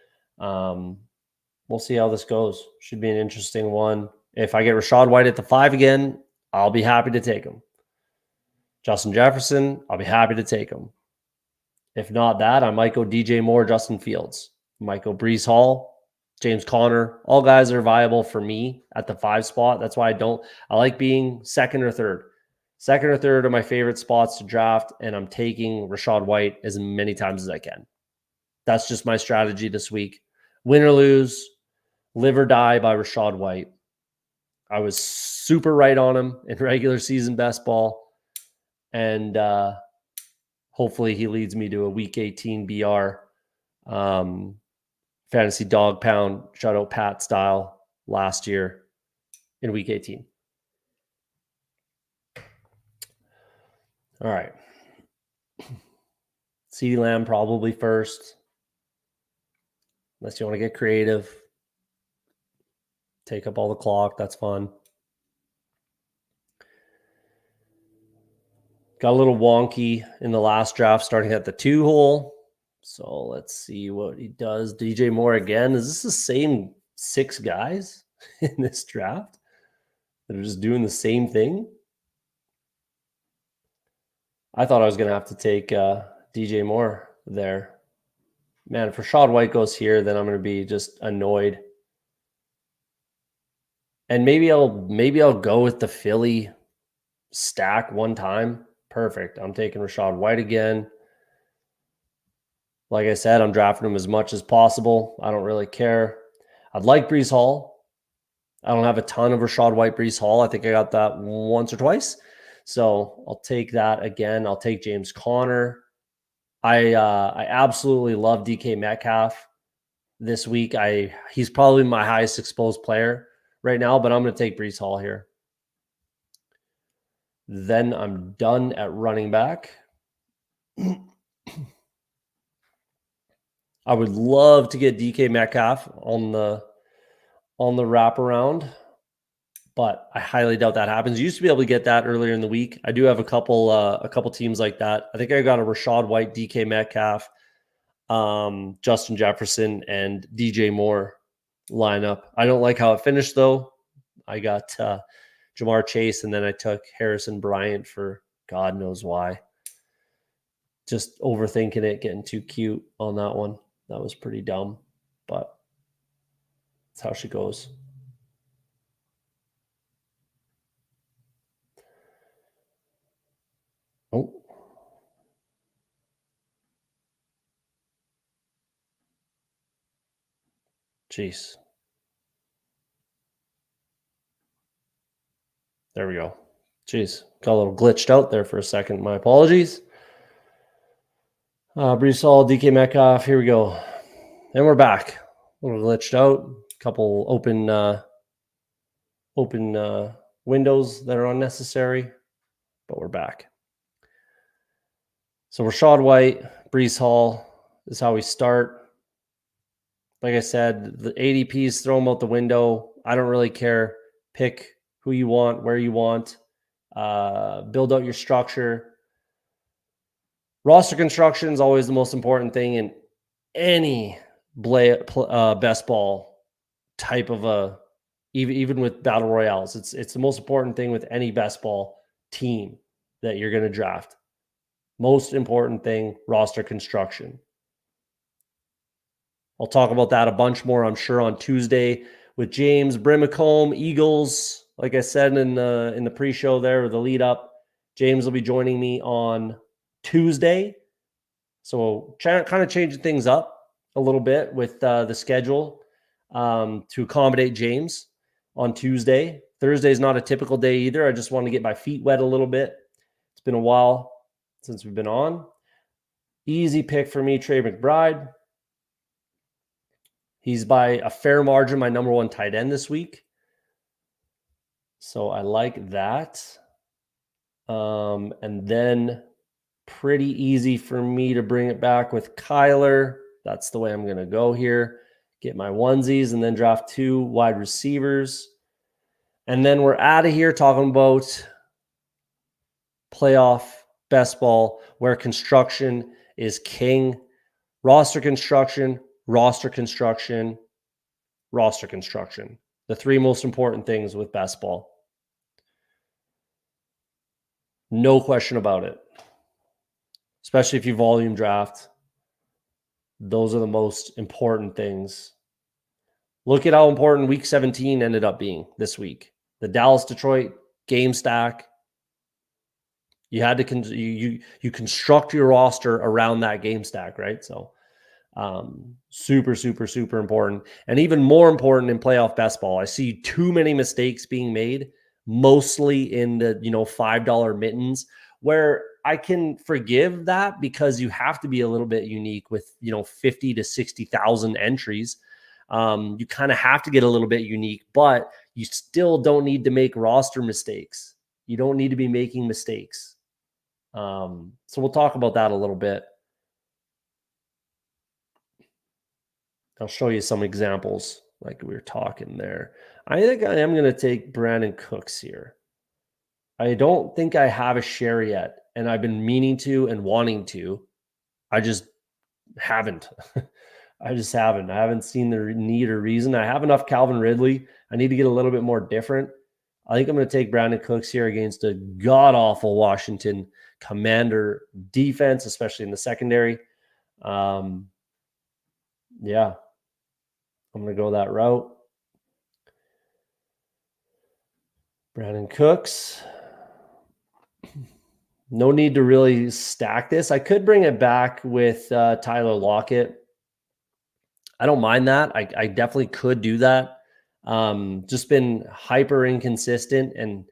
we'll see how this goes. Should be an interesting one. If I get Rashad White at the 5 again, I'll be happy to take him. Justin Jefferson, I'll be happy to take him. If not that, I might go DJ Moore, Justin Fields. I might go Breece Hall, James Conner. All guys are viable for me at the 5 spot. That's why I like being second or third. Second or third are my favorite spots to draft, and I'm taking Rashad White as many times as I can. That's just my strategy this week. Win or lose, live or die by Rashad White. I was super right on him in regular season best ball, and hopefully he leads me to a week 18 BR fantasy dog pound shutout Pat style last year in week 18. All right. CeeDee Lamb probably first. Unless you want to get creative. Take up all the clock. That's fun. Got a little wonky in the last draft starting at the 2 hole. So let's see what he does. DJ Moore again. Is this the same 6 guys in this draft that are just doing the same thing? I thought I was going to have to take DJ Moore there. Man, if Rashad White goes here, then I'm going to be just annoyed. And maybe I'll go with the Philly stack one time. Perfect. I'm taking Rashad White again. Like I said, I'm drafting him as much as possible. I don't really care. I'd like Breece Hall. I don't have a ton of Rashad White, Breece Hall. I think I got that once or twice. So I'll take that again. I'll take James Conner. I absolutely love DK Metcalf this week. He's probably my highest exposed player right now, but I'm going to take Breece Hall here. Then I'm done at running back. I would love to get DK Metcalf on the wraparound, but I highly doubt that happens. You used to be able to get that earlier in the week. I do have a couple teams like that. I think I got a Rashad White, DK Metcalf, Justin Jefferson, and DJ Moore lineup. I don't like how it finished though. I got Jamar Chase, and then I took Harrison Bryant for God knows why. Just overthinking it, getting too cute on that one. That was pretty dumb, but that's how she goes. Oh. Jeez. There we go. Jeez. Got a little glitched out there for a second. My apologies. Breece Hall, DK Metcalf. Here we go. And we're back. A little glitched out. A couple open windows that are unnecessary, but we're back. So Rashad White, Breece Hall is how we start. Like I said, the ADPs, throw them out the window. I don't really care. Pick who you want, where you want. Build out your structure. Roster construction is always the most important thing in any best ball type of a, even with battle royales. It's the most important thing with any best ball team that you're going to draft. Most important thing, roster construction. I'll talk about that a bunch more, I'm sure, on Tuesday with James Brimacombe, Eagles. Like I said in the pre-show there, or the lead up, James will be joining me on Tuesday. So kind of changing things up a little bit with the schedule to accommodate James on Tuesday. Thursday is not a typical day either. I just want to get my feet wet a little bit. It's been a while since we've been on. Easy pick for me, Trey McBride. He's by a fair margin my number one tight end this week. So I like that. And then pretty easy for me to bring it back with Kyler. That's the way I'm going to go here. Get my onesies and then draft 2 wide receivers. And then we're out of here talking about playoff best ball, where construction is king. Roster construction, roster construction, roster construction. The 3 most important things with best ball. No question about it. Especially if you volume draft. Those are the most important things. Look at how important week 17 ended up being this week. The Dallas-Detroit game stack. You had to you construct your roster around that game stack, right? So super, super, super important. And even more important in playoff best ball. I see too many mistakes being made, mostly in the $5 mittens, where I can forgive that because you have to be a little bit unique with 50 to 60,000 entries. You kind of have to get a little bit unique, but you still don't need to make roster mistakes. You don't need to be making mistakes. So we'll talk about that a little bit. I'll show you some examples like we were talking there. I think I am going to take Brandon Cooks here. I don't think I have a share yet, and I've been meaning to and wanting to. I just haven't. I just haven't. I haven't seen the need or reason. I have enough Calvin Ridley. I need to get a little bit more different. I think I'm going to take Brandon Cooks here against a god-awful Washington Commander defense, especially in the secondary. Yeah, I'm going to go that route. Brandon Cooks. No need to really stack this. I could bring it back with Tyler Lockett. I don't mind that. I definitely could do that. Just been hyper inconsistent, and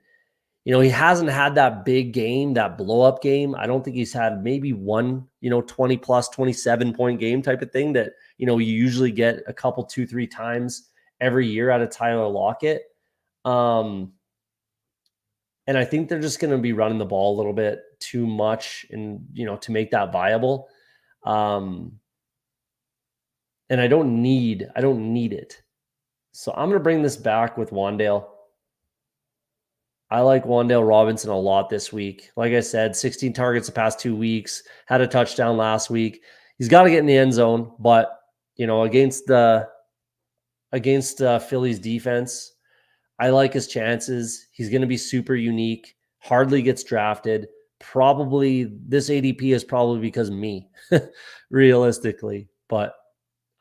he hasn't had that big game, that blow up game. I don't think he's had maybe one 20 plus 27 point game type of thing that you usually get a couple 2-3 times every year out of Tyler Lockett. And I think they're just going to be running the ball a little bit too much, and to make that viable. And I don't need it. So I'm going to bring this back with Wan'Dale. I like Wan'Dale Robinson a lot this week. Like I said, 16 targets the past 2 weeks, had a touchdown last week. He's got to get in the end zone, but against Philly's defense, I like his chances. He's going to be super unique. Hardly gets drafted. Probably this ADP is probably because of me, realistically. But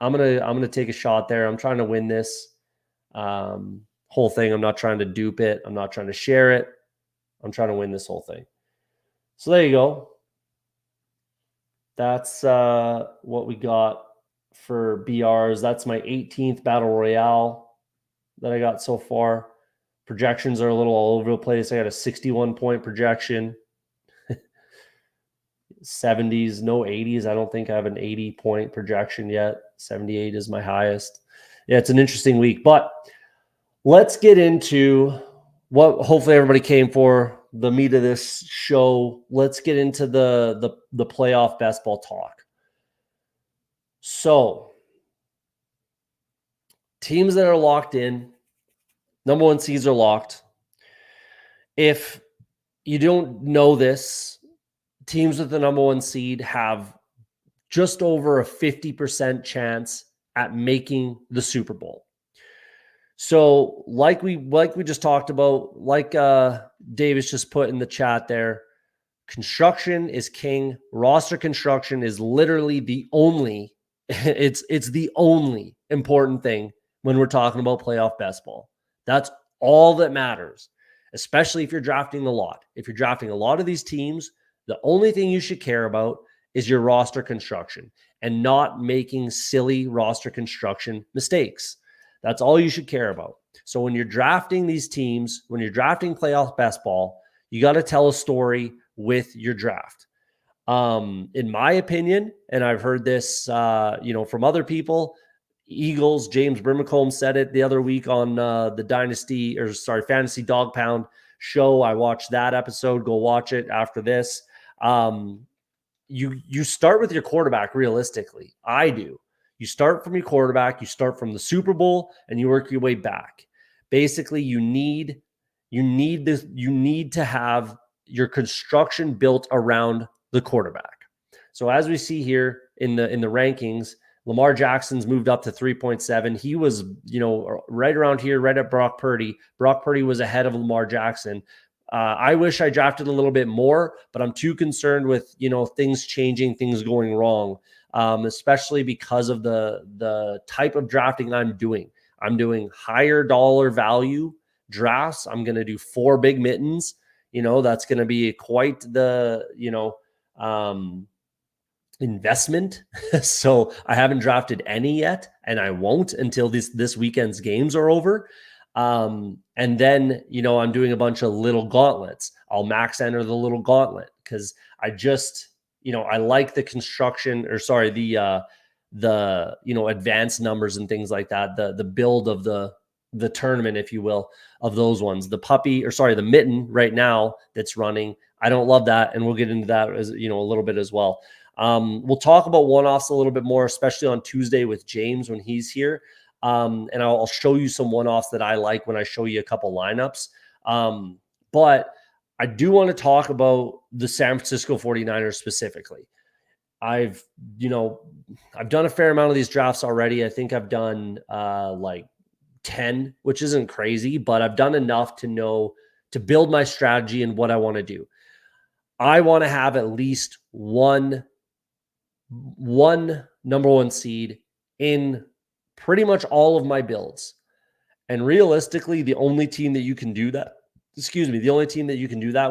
I'm gonna take a shot there. I'm trying to win this whole thing. I'm not trying to dupe it. I'm not trying to share it. I'm trying to win this whole thing. So there you go. That's what we got for BRs. That's my 18th Battle Royale that I got so far. Projections are a little all over the place. I got a 61-point projection. 70s, no 80s. I don't think I have an 80-point projection yet. 78 is my highest. Yeah, it's an interesting week. But let's get into what hopefully everybody came for, the meat of this show. Let's get into the playoff best ball talk. So, teams that are locked in, number one seeds are locked. If you don't know this, teams with the number one seed have just over a 50% chance at making the Super Bowl. So, like we just talked about, like Davis just put in the chat there, construction is king. Roster construction is literally the only it's the only important thing when we're talking about playoff best ball. That's all that matters, especially if you're drafting a lot. If you're drafting a lot of these teams, the only thing you should care about is your roster construction and not making silly roster construction mistakes. That's all you should care about. So when you're drafting these teams, when you're drafting playoff best ball, you got to tell a story with your draft. In my opinion, and I've heard this, from other people, Eagles, James Brimacombe said it the other week on the Fantasy Dog Pound show. I watched that episode. Go watch it after this. You start with your quarterback realistically. I do. You start from your quarterback, you start from the Super Bowl, and you work your way back. Basically, you need to have your construction built around the quarterback. So as we see here in the rankings, Lamar Jackson's moved up to 3.7. He was, right around here, right at Brock Purdy. Brock Purdy was ahead of Lamar Jackson. I wish I drafted a little bit more, but I'm too concerned with, things changing, things going wrong, especially because of the type of drafting I'm doing. I'm doing higher dollar value drafts. I'm going to do 4 big mittens. That's going to be quite the, investment. So I haven't drafted any yet, and I won't until this weekend's games are over. And then, I'm doing a bunch of little gauntlets. I'll max enter the little gauntlet because I just, I like the construction the advanced numbers and things like that. The build of the tournament, if you will, of those ones. The mitten right now that's running, I don't love that. And we'll get into that as, a little bit as well. We'll talk about one-offs a little bit more, especially on Tuesday with James when he's here. And I'll show you some one-offs that I like when I show you a couple lineups. But I do want to talk about the San Francisco 49ers specifically. I've done a fair amount of these drafts already. I think I've done like 10, which isn't crazy, but I've done enough to build my strategy and what I want to do. I want to have at least one number one seed in pretty much all of my builds. And realistically, the only team that you can do that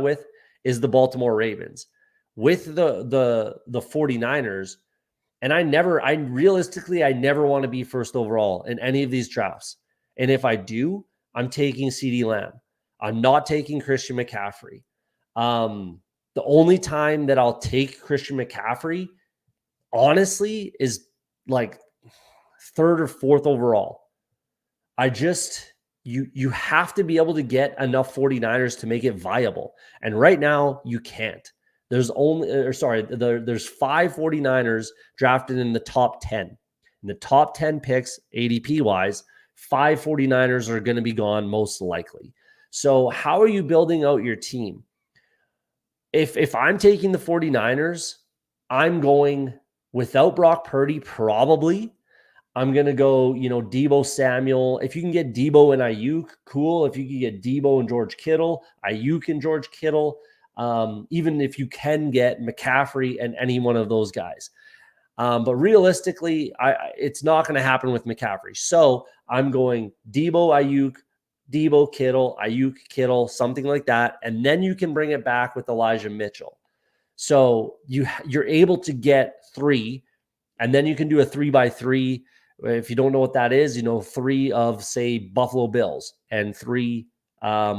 with is the Baltimore Ravens. With the 49ers, and I never want to be first overall in any of these drafts. And if I do, I'm taking CeeDee Lamb. I'm not taking Christian McCaffrey. The only time that I'll take Christian McCaffrey, honestly, is like 3rd or 4th overall. You have to be able to get enough 49ers to make it viable. And right now you can't. There's 5 49ers drafted in the top 10. In the top 10 picks, ADP wise, 5 49ers are going to be gone most likely. So how are you building out your team? If I'm taking the 49ers, I'm going without Brock Purdy, probably. I'm going to go, Deebo Samuel. If you can get Deebo and Ayuk, cool. If you can get Deebo and George Kittle, Ayuk and George Kittle, even if you can get McCaffrey and any one of those guys. But realistically, it's not going to happen with McCaffrey. So I'm going Deebo, Ayuk, Deebo, Kittle, Ayuk, Kittle, something like that. And then you can bring it back with Elijah Mitchell. So you're able to get 3, and then you can do a 3x3. If you don't know what that is, 3 of, say, Buffalo Bills, and 3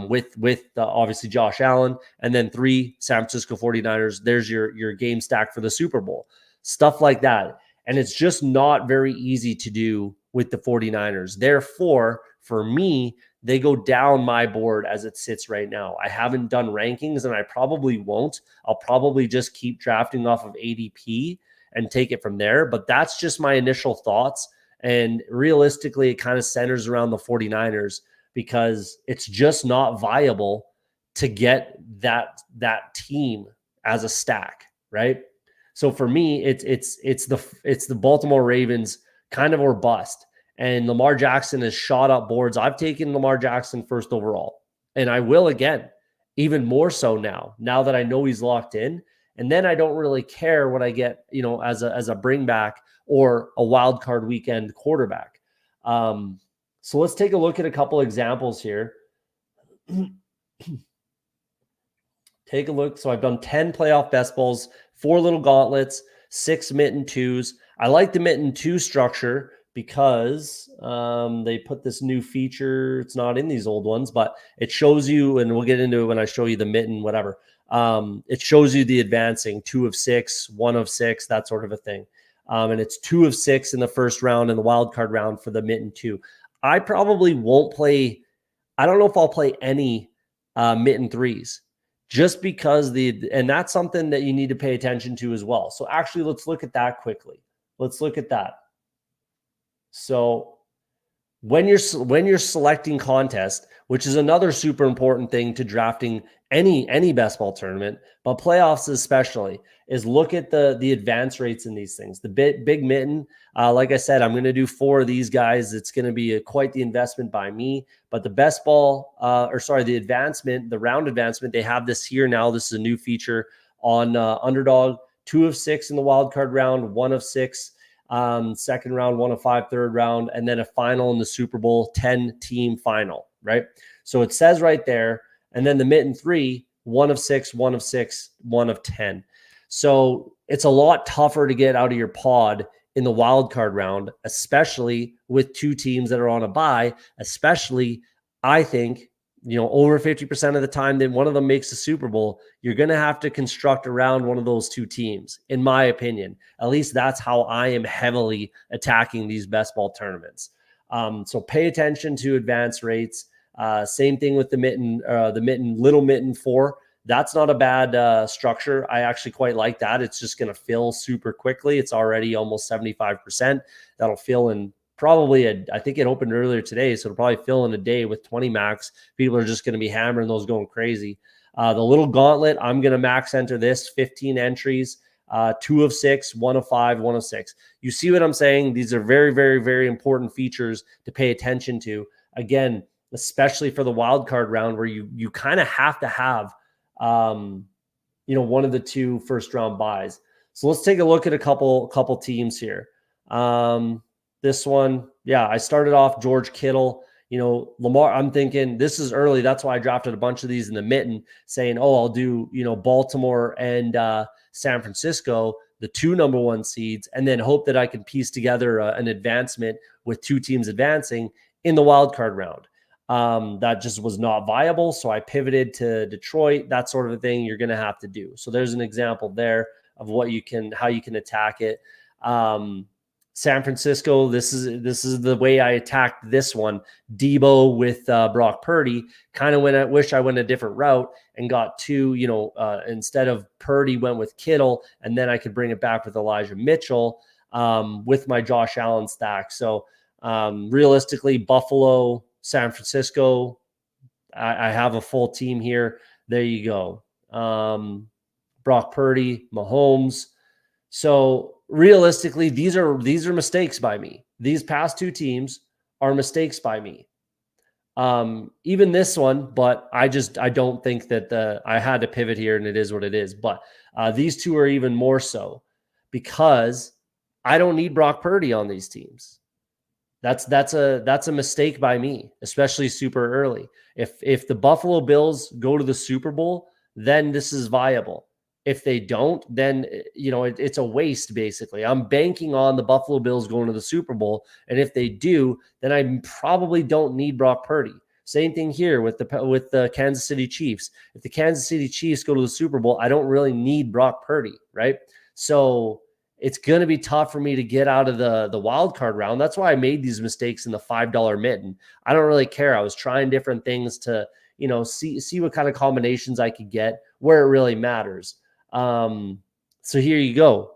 with obviously Josh Allen, and then 3 San Francisco 49ers. There's your game stack for the Super Bowl. Stuff like that. And it's just not very easy to do with the 49ers. Therefore, for me, they go down my board as it sits right now. I haven't done rankings, and I probably won't. I'll probably just keep drafting off of ADP and take it from there. But that's just my initial thoughts. And realistically, it kind of centers around the 49ers because it's just not viable to get that team as a stack, right? So for me, it's the Baltimore Ravens kind of or bust. And Lamar Jackson has shot up boards. I've taken Lamar Jackson first overall, and I will again, even more so now that I know he's locked in. And then I don't really care what I get, as a bring back or a wild card weekend quarterback. So let's take a look at a couple examples here. Take a look. So I've done 10 playoff best balls, 4 little gauntlets, 6 mitten 2s. I like the mitten 2 structure because they put this new feature. It's not in these old ones, but it shows you, and we'll get into it when I show you the mitten, whatever. It shows you the advancing 2 of 6, 1 of 6, that sort of a thing. And it's 2 of 6 in the first round and the wild card round for the mitten 2. I probably won't play. I don't know if I'll play any mitten 3s. Just because and that's something that you need to pay attention to as well. So actually, let's look at that quickly. Let's look at that. So when you're selecting contest, which is another super important thing to drafting any best ball tournament, but playoffs especially, is look at the advance rates in these things. The big mitten, like I said, I'm going to do 4 of these guys. It's going to be quite the investment by me. But the best ball, the advancement, the round advancement, they have this here now. This is a new feature on Underdog. 2 of 6 in the wild card round, 1 of 6 second round, 1 of 5 third round, and then a final in the Super Bowl 10 team final, right? So it says right there, and then the mitten 3, 1 of 6, 1 of 6, 1 of 10. So it's a lot tougher to get out of your pod in the wild card round, especially with 2 teams that are on a bye, especially I think, over 50% of the time that one of them makes the Super Bowl, you're going to have to construct around one of those 2 teams, in my opinion. At least that's how I am heavily attacking these best ball tournaments. So pay attention to advance rates. Same thing with the little mitten 4. That's not a bad structure. I actually quite like that. It's just going to fill super quickly. It's already almost 75%. That'll fill in probably, I think it opened earlier today, so it'll probably fill in a day with 20 max. People are just going to be hammering those going crazy. The little gauntlet, I'm going to max enter this, 15 entries, 2 of 6, 1 of 5, 1 of 6. You see what I'm saying? These are very, very, very important features to pay attention to. Again, especially for the wild card round where you kind of have to have, one of the 2 first round buys. So let's take a look at a couple teams here. This one, I started off George Kittle. Lamar, I'm thinking this is early. That's why I drafted a bunch of these in the mitten, saying, I'll do, Baltimore and San Francisco, the 2 number 1 seeds, and then hope that I can piece together an advancement with 2 teams advancing in the wild card round. That just was not viable. So I pivoted to Detroit, that sort of a thing you're going to have to do. So there's an example there of how you can attack it. San Francisco, this is the way I attacked this one. Debo with Brock Purdy. Kind of wish I went a different route and got 2, instead of Purdy, went with Kittle, and then I could bring it back with Elijah Mitchell with my Josh Allen stack. So realistically, Buffalo, San Francisco, I have a full team here. There you go. Brock Purdy, Mahomes. So realistically, these are mistakes by me. These past 2 teams are mistakes by me. Even this one, but I don't think that I had to pivot here, and it is what it is. But these 2 are even more so because I don't need Brock Purdy on these teams. That's a mistake by me, especially super early. If the Buffalo Bills go to the Super Bowl, then this is viable. If they don't, then it's a waste basically. I'm banking on the Buffalo Bills going to the Super Bowl, and if they do, then I probably don't need Brock Purdy. Same thing here with the Kansas City Chiefs. If the Kansas City Chiefs go to the Super Bowl, I don't really need Brock Purdy, right? So it's going to be tough for me to get out of the wild card round. That's why I made these mistakes in the $5 mitten. I don't really care. I was trying different things to, see what kind of combinations I could get where it really matters. So here you go.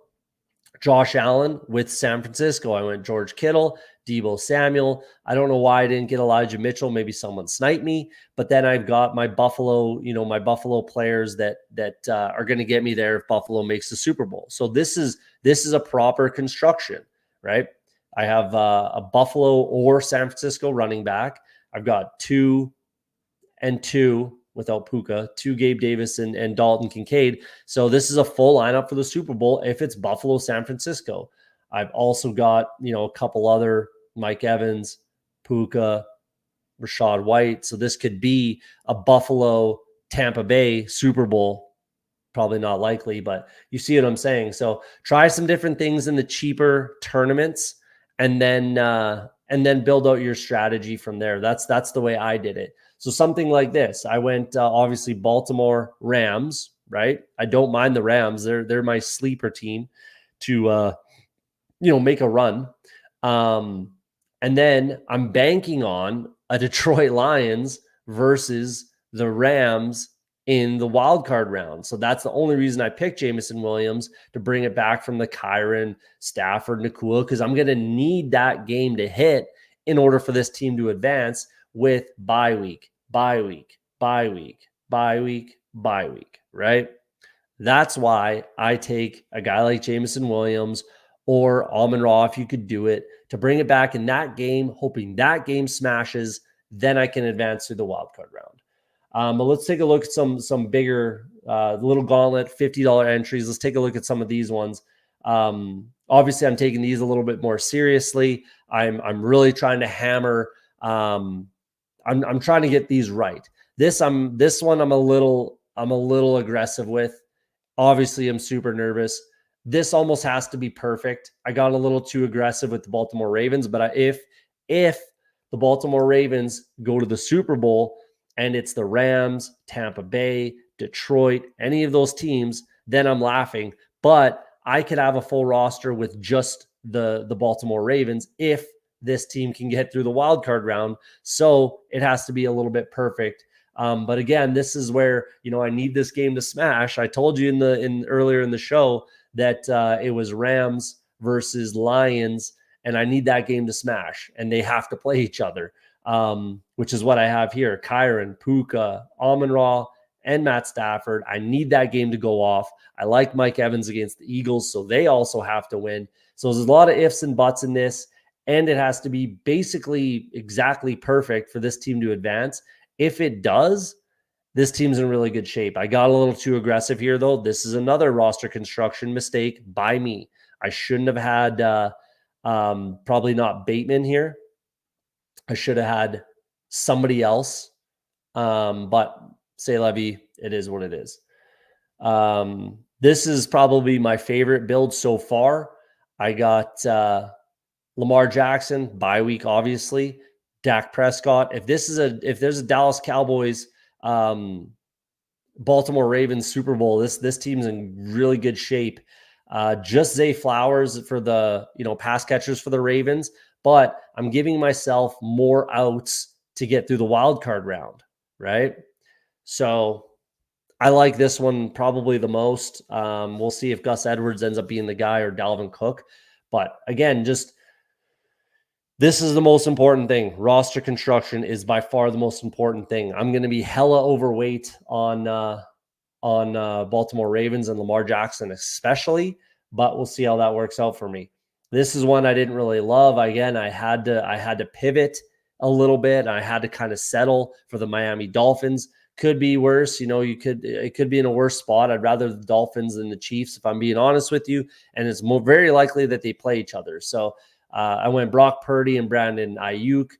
Josh Allen with San Francisco. I went George Kittle, Deebo Samuel. I don't know why I didn't get Elijah Mitchell. Maybe someone sniped me. But then I've got my Buffalo, my Buffalo players that are going to get me there if Buffalo makes the Super Bowl. So this is a proper construction, right? I have a Buffalo or San Francisco running back. I've got 2 and 2 without Puka, 2 Gabe Davis and Dalton Kincaid. So this is a full lineup for the Super Bowl if it's Buffalo, San Francisco. I've also got, a couple other Mike Evans, Puka, Rashad White. So this could be a Buffalo, Tampa Bay Super Bowl. Probably not likely, but you see what I'm saying. So try some different things in the cheaper tournaments and then build out your strategy from there. That's the way I did it. So something like this, I went obviously Baltimore Rams, right? I don't mind the Rams. They're my sleeper team to make a run. And then I'm banking on a Detroit Lions versus the Rams in the wild card round. So that's the only reason I picked Jameson Williams to bring it back from the Kyron, Stafford, Nakua, because I'm going to need that game to hit in order for this team to advance with bye week, right? That's why I take a guy like Jameson Williams or Amon-Ra, if you could do it, to bring it back in that game, hoping that game smashes, then I can advance through the wildcard round. But let's take a look at some bigger little gauntlet, $50 entries. Let's take a look at some of these ones. Obviously, I'm taking these a little bit more seriously. I'm really trying to hammer. I'm trying to get these right. This one I'm a little aggressive with. Obviously, I'm super nervous. This almost has to be perfect. I got a little too aggressive with the Baltimore Ravens, but if the Baltimore Ravens go to the Super Bowl and it's the Rams, Tampa Bay, Detroit, any of those teams, then I'm laughing. But I could have a full roster with just the Baltimore Ravens if this team can get through the wild card round. So it has to be a little bit perfect. But again, this is where, I need this game to smash. I told you earlier in the show that it was Rams versus Lions, and I need that game to smash, and they have to play each other, which is what I have here. Kyron, Puka, Amon-Ra, and Matt Stafford. I need that game to go off. I like Mike Evans against the Eagles, so they also have to win. So there's a lot of ifs and buts in this, and it has to be basically exactly perfect for this team to advance. If it does, this team's in really good shape. I got a little too aggressive here, though. This is another roster construction mistake by me. I shouldn't have had probably not Bateman here. I should have had somebody else. But say Levy, it is what it is. This is probably my favorite build so far. I got Lamar Jackson, bye week, obviously. Dak Prescott. If there's a Dallas Cowboys, Baltimore Ravens Super Bowl, this team's in really good shape. Just Zay Flowers for the pass catchers for the Ravens, but I'm giving myself more outs to get through the wild card round, right? So I like this one probably the most. We'll see if Gus Edwards ends up being the guy or Dalvin Cook, but again, this is the most important thing. Roster construction is by far the most important thing. I'm going to be hella overweight on Baltimore Ravens and Lamar Jackson especially, but we'll see how that works out for me. This is one I didn't really love. Again, I had to pivot a little bit. I had to kind of settle for the Miami Dolphins. Could be worse. It could be in a worse spot. I'd rather the Dolphins than the Chiefs, if I'm being honest with you. And it's very likely that they play each other. So I went Brock Purdy and Brandon Ayuk,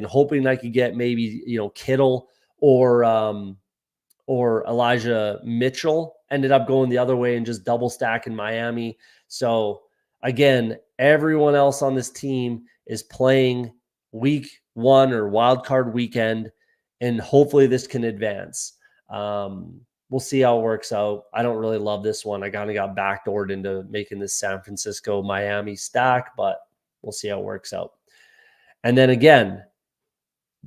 hoping I could get maybe, Kittle or Elijah Mitchell. Ended up going the other way and just double stacking Miami. So again, everyone else on this team is playing week 1 or wild card weekend, and hopefully this can advance. We'll see how it works out. I don't really love this one. I kind of got backdoored into making this San Francisco Miami stack, but we'll see how it works out. And then again,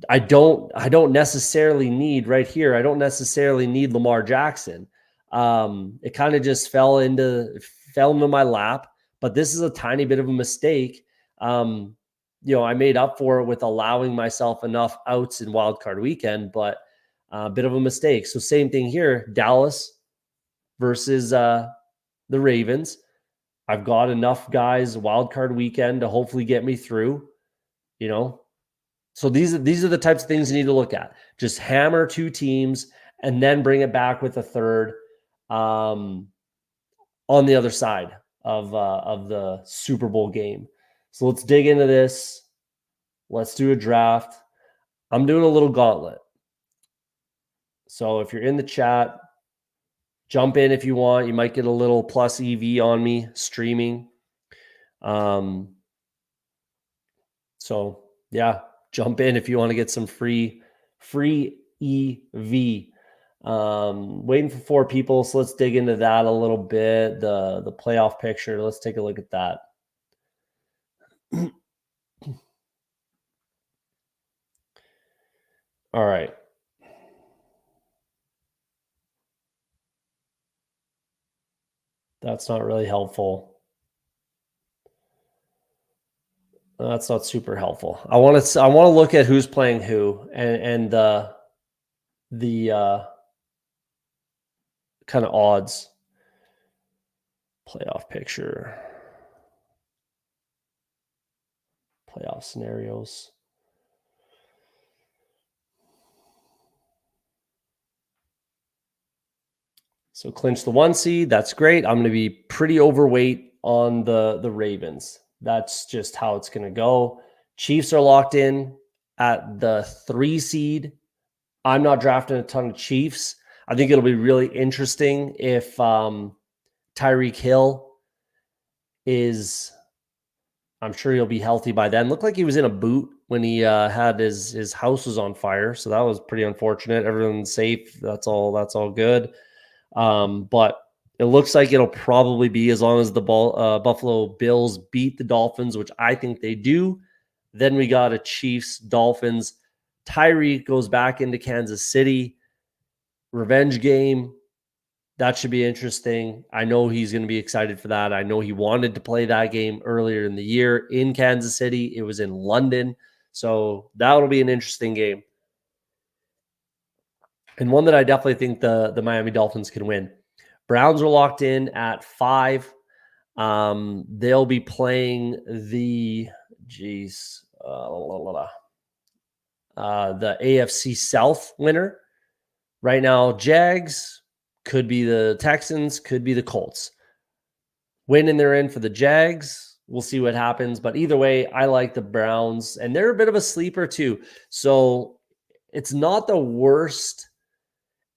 I don't necessarily need right here. I don't necessarily need Lamar Jackson. It kind of just fell into my lap, but this is a tiny bit of a mistake. I made up for it with allowing myself enough outs in wildcard weekend, but a bit of a mistake. So same thing here, Dallas versus the Ravens. I've got enough guys wildcard weekend to hopefully get me through, So these are the types of things you need to look at. Just hammer two teams and then bring it back with a third on the other side of the Super Bowl game. So let's dig into this. Let's do a draft. I'm doing a little gauntlet. So if you're in the chat, jump in if you want. You might get a little plus EV on me streaming. So yeah, jump in if you want to get some free EV. Waiting for 4 people, so let's dig into that a little bit. The playoff picture. Let's take a look at that. All right. That's not really helpful. That's not super helpful. I want to look at who's playing who and the kind of odds. Playoff picture. Playoff scenarios. So clinch the 1 seed. That's great. I'm going to be pretty overweight on the Ravens. That's just how it's going to go. Chiefs are locked in at the 3 seed. I'm not drafting a ton of Chiefs. I think it'll be really interesting if Tyreek Hill is, I'm sure he'll be healthy by then. Looked like he was in a boot when he had his house was on fire. So that was pretty unfortunate. Everyone's safe. That's all good. But it looks like it'll probably be, as long as the Buffalo Bills beat the Dolphins, which I think they do. Then we got a Chiefs Dolphins. Tyreek goes back into Kansas City. Revenge game. That should be interesting. I know he's going to be excited for that. I know he wanted to play that game earlier in the year in Kansas City. It was in London. So that'll be an interesting game. And one that I definitely think the Miami Dolphins can win. Browns are locked in at 5. They'll be playing the AFC South winner. Right now, Jags, could be the Texans, could be the Colts. Winning, they're in for the Jags. We'll see what happens. But either way, I like the Browns. And they're a bit of a sleeper too. So it's not the worst.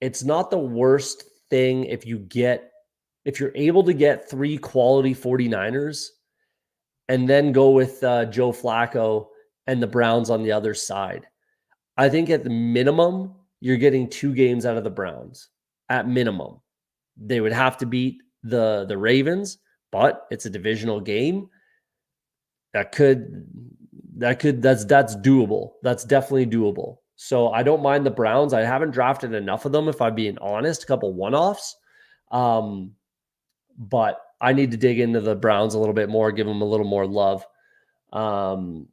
It's not the worst thing if you're able to get 3 quality 49ers and then go with Joe Flacco and the Browns on the other side. I think at the minimum, you're getting 2 games out of the Browns. At minimum. They would have to beat the Ravens, but it's a divisional game. That's doable. That's definitely doable. So I don't mind the Browns. I haven't drafted enough of them, if I'm being honest, a couple one-offs. But I need to dig into the Browns a little bit more, give them a little more love.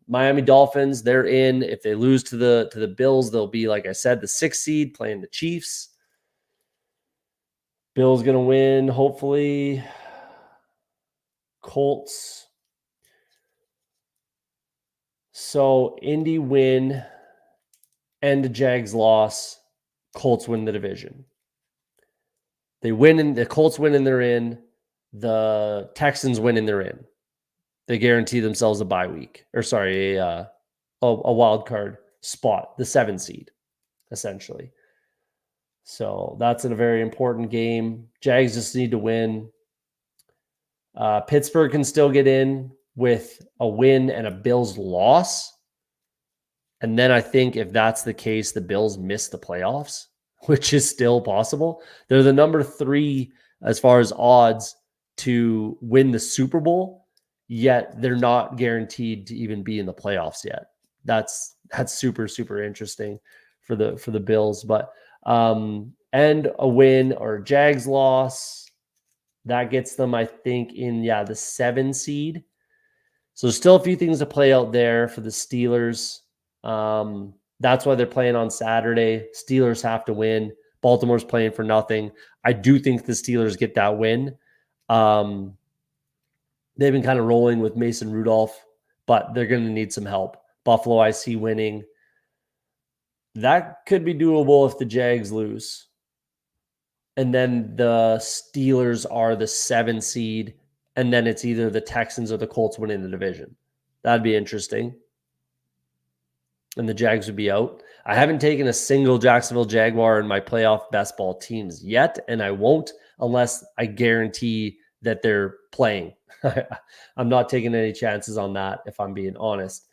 Miami Dolphins, they're in. If they lose to the Bills, they'll be, like I said, the 6th seed playing the Chiefs. Bills going to win, hopefully. Colts. So Indy win and the Jags loss. Colts win the division. They win and the Colts win and they're in. The Texans win and they're in. They guarantee themselves a bye week. Or sorry, a wild card spot, the 7 seed, essentially. So that's a very important game. Jags just need to win. Pittsburgh can still get in with a win and a Bills loss. And then I think if that's the case, the Bills miss the playoffs. which is still possible. They're the number 3 as far as odds to win the Super Bowl, yet they're not guaranteed to even be in the playoffs yet. That's super, super interesting for the Bills. But and a win or a Jags loss, that gets them, I think, in the 7 seed. So there's still a few things to play out there for the Steelers. That's why they're playing on Saturday. Steelers have to win. Baltimore's playing for nothing. I do think the Steelers get that win. They've been kind of rolling with Mason Rudolph, but they're going to need some help. Buffalo, I see winning. That could be doable if the Jags lose. And then the Steelers are the 7 seed, and then it's either the Texans or the Colts winning the division. That'd be interesting. And the Jags would be out. I haven't taken a single Jacksonville Jaguar in my playoff best ball teams yet, and I won't unless I guarantee that they're playing. I'm not taking any chances on that, if I'm being honest.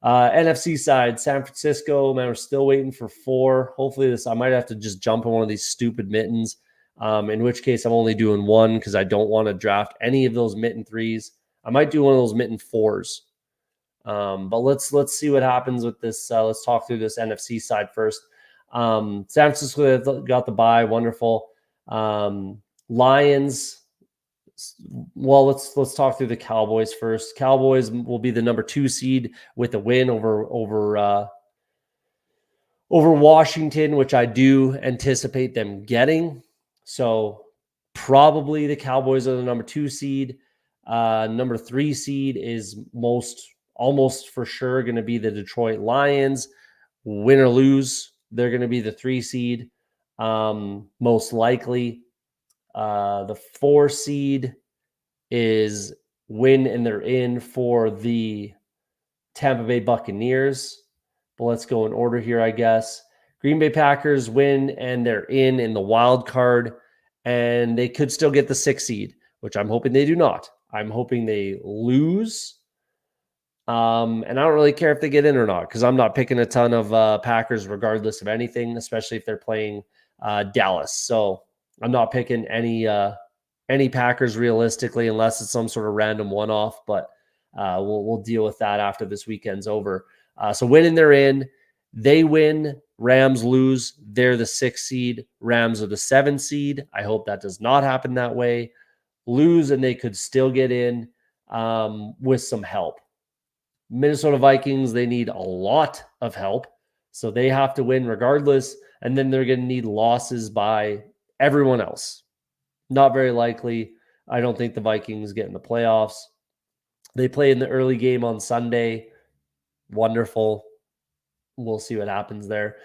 NFC side, San Francisco, man, we're still waiting for 4. Hopefully I might have to just jump on one of these stupid mittens, in which case I'm only doing 1 because I don't want to draft any of those mitten 3s. I might do one of those mitten 4s. But let's see what happens with this. Let's talk through this NFC side first. San Francisco got the bye. Wonderful. Lions. Well, let's talk through the Cowboys first. Cowboys will be the number 2 seed with a win over Washington, which I do anticipate them getting. So probably the Cowboys are the number 2 seed. Number 3 seed is almost for sure going to be the Detroit Lions. Win or lose, they're going to be the 3 seed, most likely. The 4 seed is win and they're in for the Tampa Bay Buccaneers. But let's go in order here, I guess. Green Bay Packers win and they're in the wild card, and they could still get the 6 seed, which I'm hoping they do not. I'm hoping they lose. And I don't really care if they get in or not, because I'm not picking a ton of Packers regardless of anything, especially if they're playing Dallas. So I'm not picking any Packers realistically, unless it's some sort of random one-off. But we'll deal with that after this weekend's over. So winning, they're in. They win. Rams lose. They're the 6 seed. Rams are the 7 seed. I hope that does not happen that way. Lose and they could still get in with some help. Minnesota Vikings, they need a lot of help. So they have to win regardless. And then they're going to need losses by everyone else. Not very likely. I don't think the Vikings get in the playoffs. They play in the early game on Sunday. Wonderful. We'll see what happens there.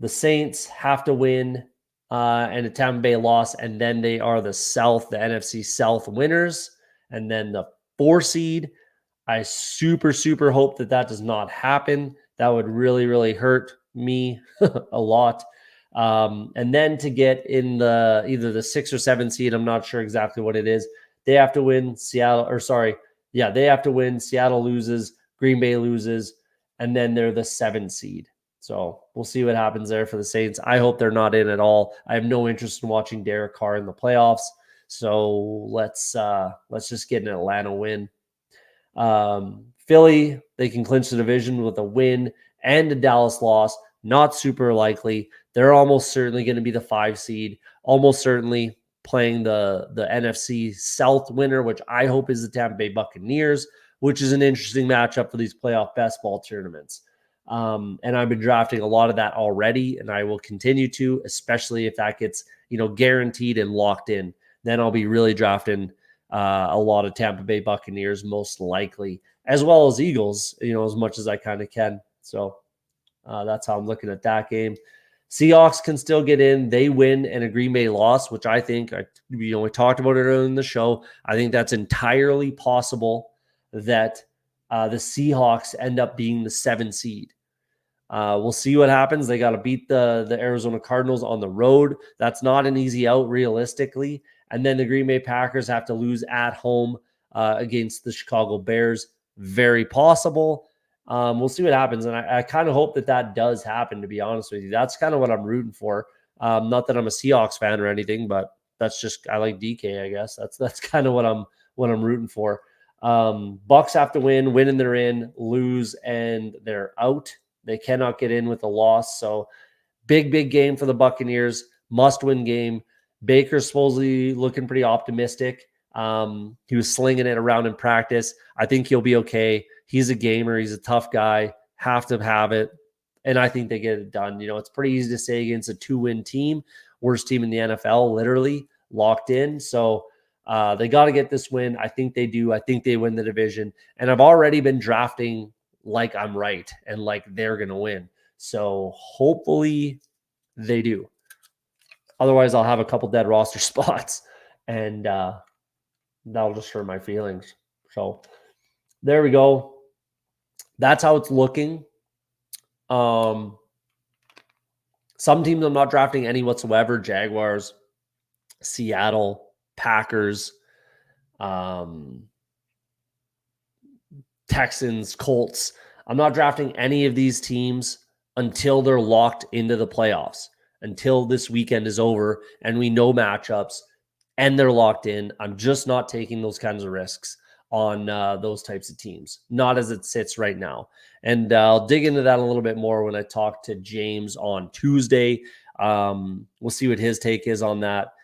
The Saints have to win and a Tampa Bay loss, and then they are the NFC South winners. And then the 4 seed, I super, super hope that does not happen. That would really, really hurt me a lot. And then to get in either the 6 or 7 seed, I'm not sure exactly what it is. They have to win. They have to win. Seattle loses. Green Bay loses. And then they're the 7 seed. So we'll see what happens there for the Saints. I hope they're not in at all. I have no interest in watching Derek Carr in the playoffs. So let's just get an Atlanta win. Philly, they can clinch the division with a win and a Dallas loss. Not super likely. They're almost certainly going to be the 5 seed. Almost certainly playing the NFC South winner, which I hope is the Tampa Bay Buccaneers, which is an interesting matchup for these playoff best ball tournaments. And I've been drafting a lot of that already, and I will continue to, especially if that gets guaranteed and locked in. Then I'll be really drafting a lot of Tampa Bay Buccaneers, most likely, as well as Eagles, as much as I kind of can. So that's how I'm looking at that game. Seahawks can still get in. They win and a Green Bay loss, which I think, we talked about it earlier in the show. I think that's entirely possible that the Seahawks end up being the 7 seed. We'll see what happens. They got to beat the Arizona Cardinals on the road. That's not an easy out realistically. And then the Green Bay Packers have to lose at home against the Chicago Bears. Very possible. We'll see what happens. And I kind of hope that does happen, to be honest with you. That's kind of what I'm rooting for. Not that I'm a Seahawks fan or anything, but that's just, I like DK, I guess. That's kind of what I'm rooting for. Bucks have to win and they're in, lose and they're out. They cannot get in with a loss. So big game for the Buccaneers, must-win game. Baker's supposedly looking pretty optimistic. He was slinging it around in practice. I think he'll be okay. He's a gamer. He's a tough guy. Have to have it. And I think they get it done. It's pretty easy to say against a 2-win team, worst team in the NFL, literally locked in. So they got to get this win. I think they do. I think they win the division. And I've already been drafting like I'm right and like they're going to win. So hopefully they do. Otherwise, I'll have a couple dead roster spots, and that'll just hurt my feelings. So there we go. That's how it's looking. Some teams I'm not drafting any whatsoever. Jaguars, Seattle, Packers, Texans, Colts. I'm not drafting any of these teams until they're locked into the playoffs, until this weekend is over and we know matchups and they're locked in. I'm just not taking those kinds of risks on those types of teams, not as it sits right now. And I'll dig into that a little bit more when I talk to James on Tuesday. We'll see what his take is on that.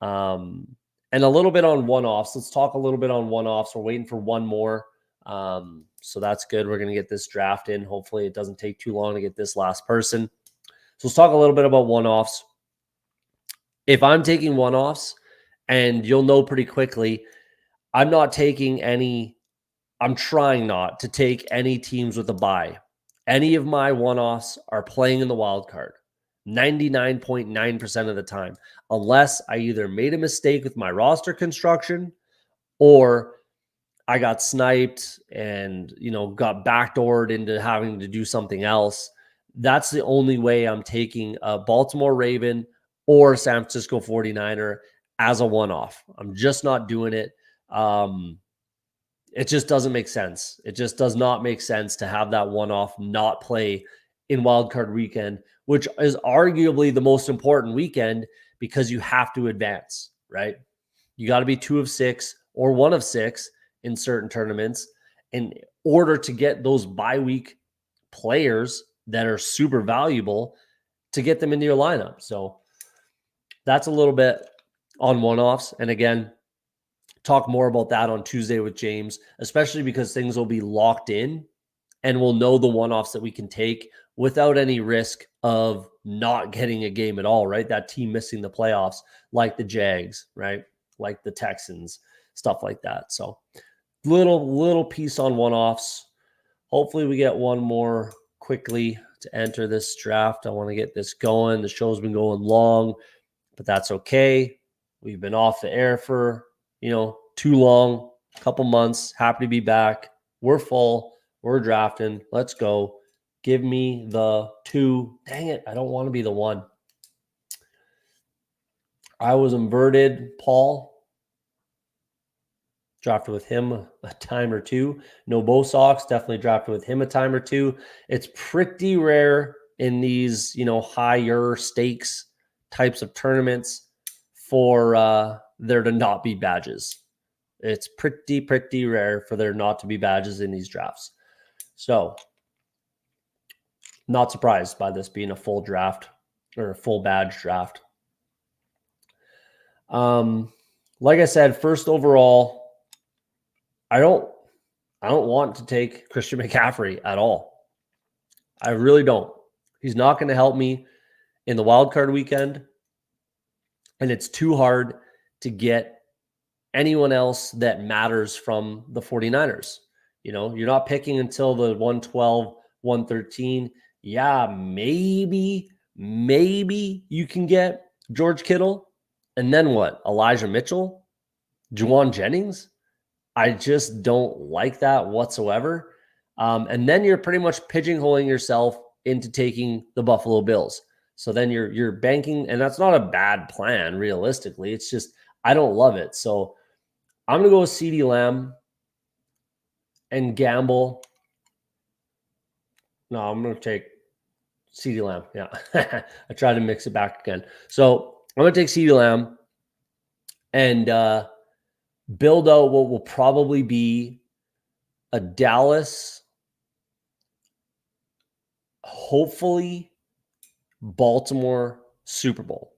And a little bit on one-offs. Let's talk a little bit on one-offs. We're waiting for one more. So that's good. We're going to get this draft in. Hopefully it doesn't take too long to get this last person. So let's talk a little bit about one-offs. If I'm taking one-offs, and you'll know pretty quickly, I'm trying not to take any teams with a bye. Any of my one-offs are playing in the wild card 99.9% of the time, unless I either made a mistake with my roster construction or I got sniped and, got backdoored into having to do something else. That's the only way I'm taking a Baltimore Raven or San Francisco 49er as a one-off. I'm just not doing it. It just doesn't make sense. It just does not make sense to have that one-off not play in wildcard weekend, which is arguably the most important weekend because you have to advance, right? You got to be 2 of 6 or 1 of 6 in certain tournaments in order to get those bye week players that are super valuable to get them into your lineup. So that's a little bit on one-offs. And again, talk more about that on Tuesday with James, especially because things will be locked in and we'll know the one-offs that we can take without any risk of not getting a game at all, right? That team missing the playoffs, like the Jags, right? Like the Texans, stuff like that. So little piece on one-offs. Hopefully we get one more quickly to enter this draft. I want to get this going. The show's been going long, but that's okay. We've been off the air for, too long, a couple months. Happy to be back. We're full. We're drafting. Let's go. Give me the 2. Dang it. I don't want to be the 1. I was inverted. Paul. Drafted with him a time or 2. No Bo Sox. Definitely drafted with him a time or 2. It's pretty rare in these, higher stakes types of tournaments for there to not be badges. It's pretty rare for there not to be badges in these drafts. So, not surprised by this being a full draft or a full badge draft. Like I said, first overall, I don't want to take Christian McCaffrey at all. I really don't. He's not going to help me in the wildcard weekend, and it's too hard to get anyone else that matters from the 49ers. You're not picking until the 112, 113. Yeah, maybe you can get George Kittle. And then what? Elijah Mitchell? Juwan Jennings? I just don't like that whatsoever. And then you're pretty much pigeonholing yourself into taking the Buffalo Bills. So then you're banking, and that's not a bad plan, realistically. It's just I don't love it. So I'm going to go with CeeDee Lamb and gamble. No, I'm going to take CeeDee Lamb. Yeah. I tried to mix it back again. So I'm going to take CeeDee Lamb and build out what will probably be a Dallas, hopefully Baltimore Super Bowl.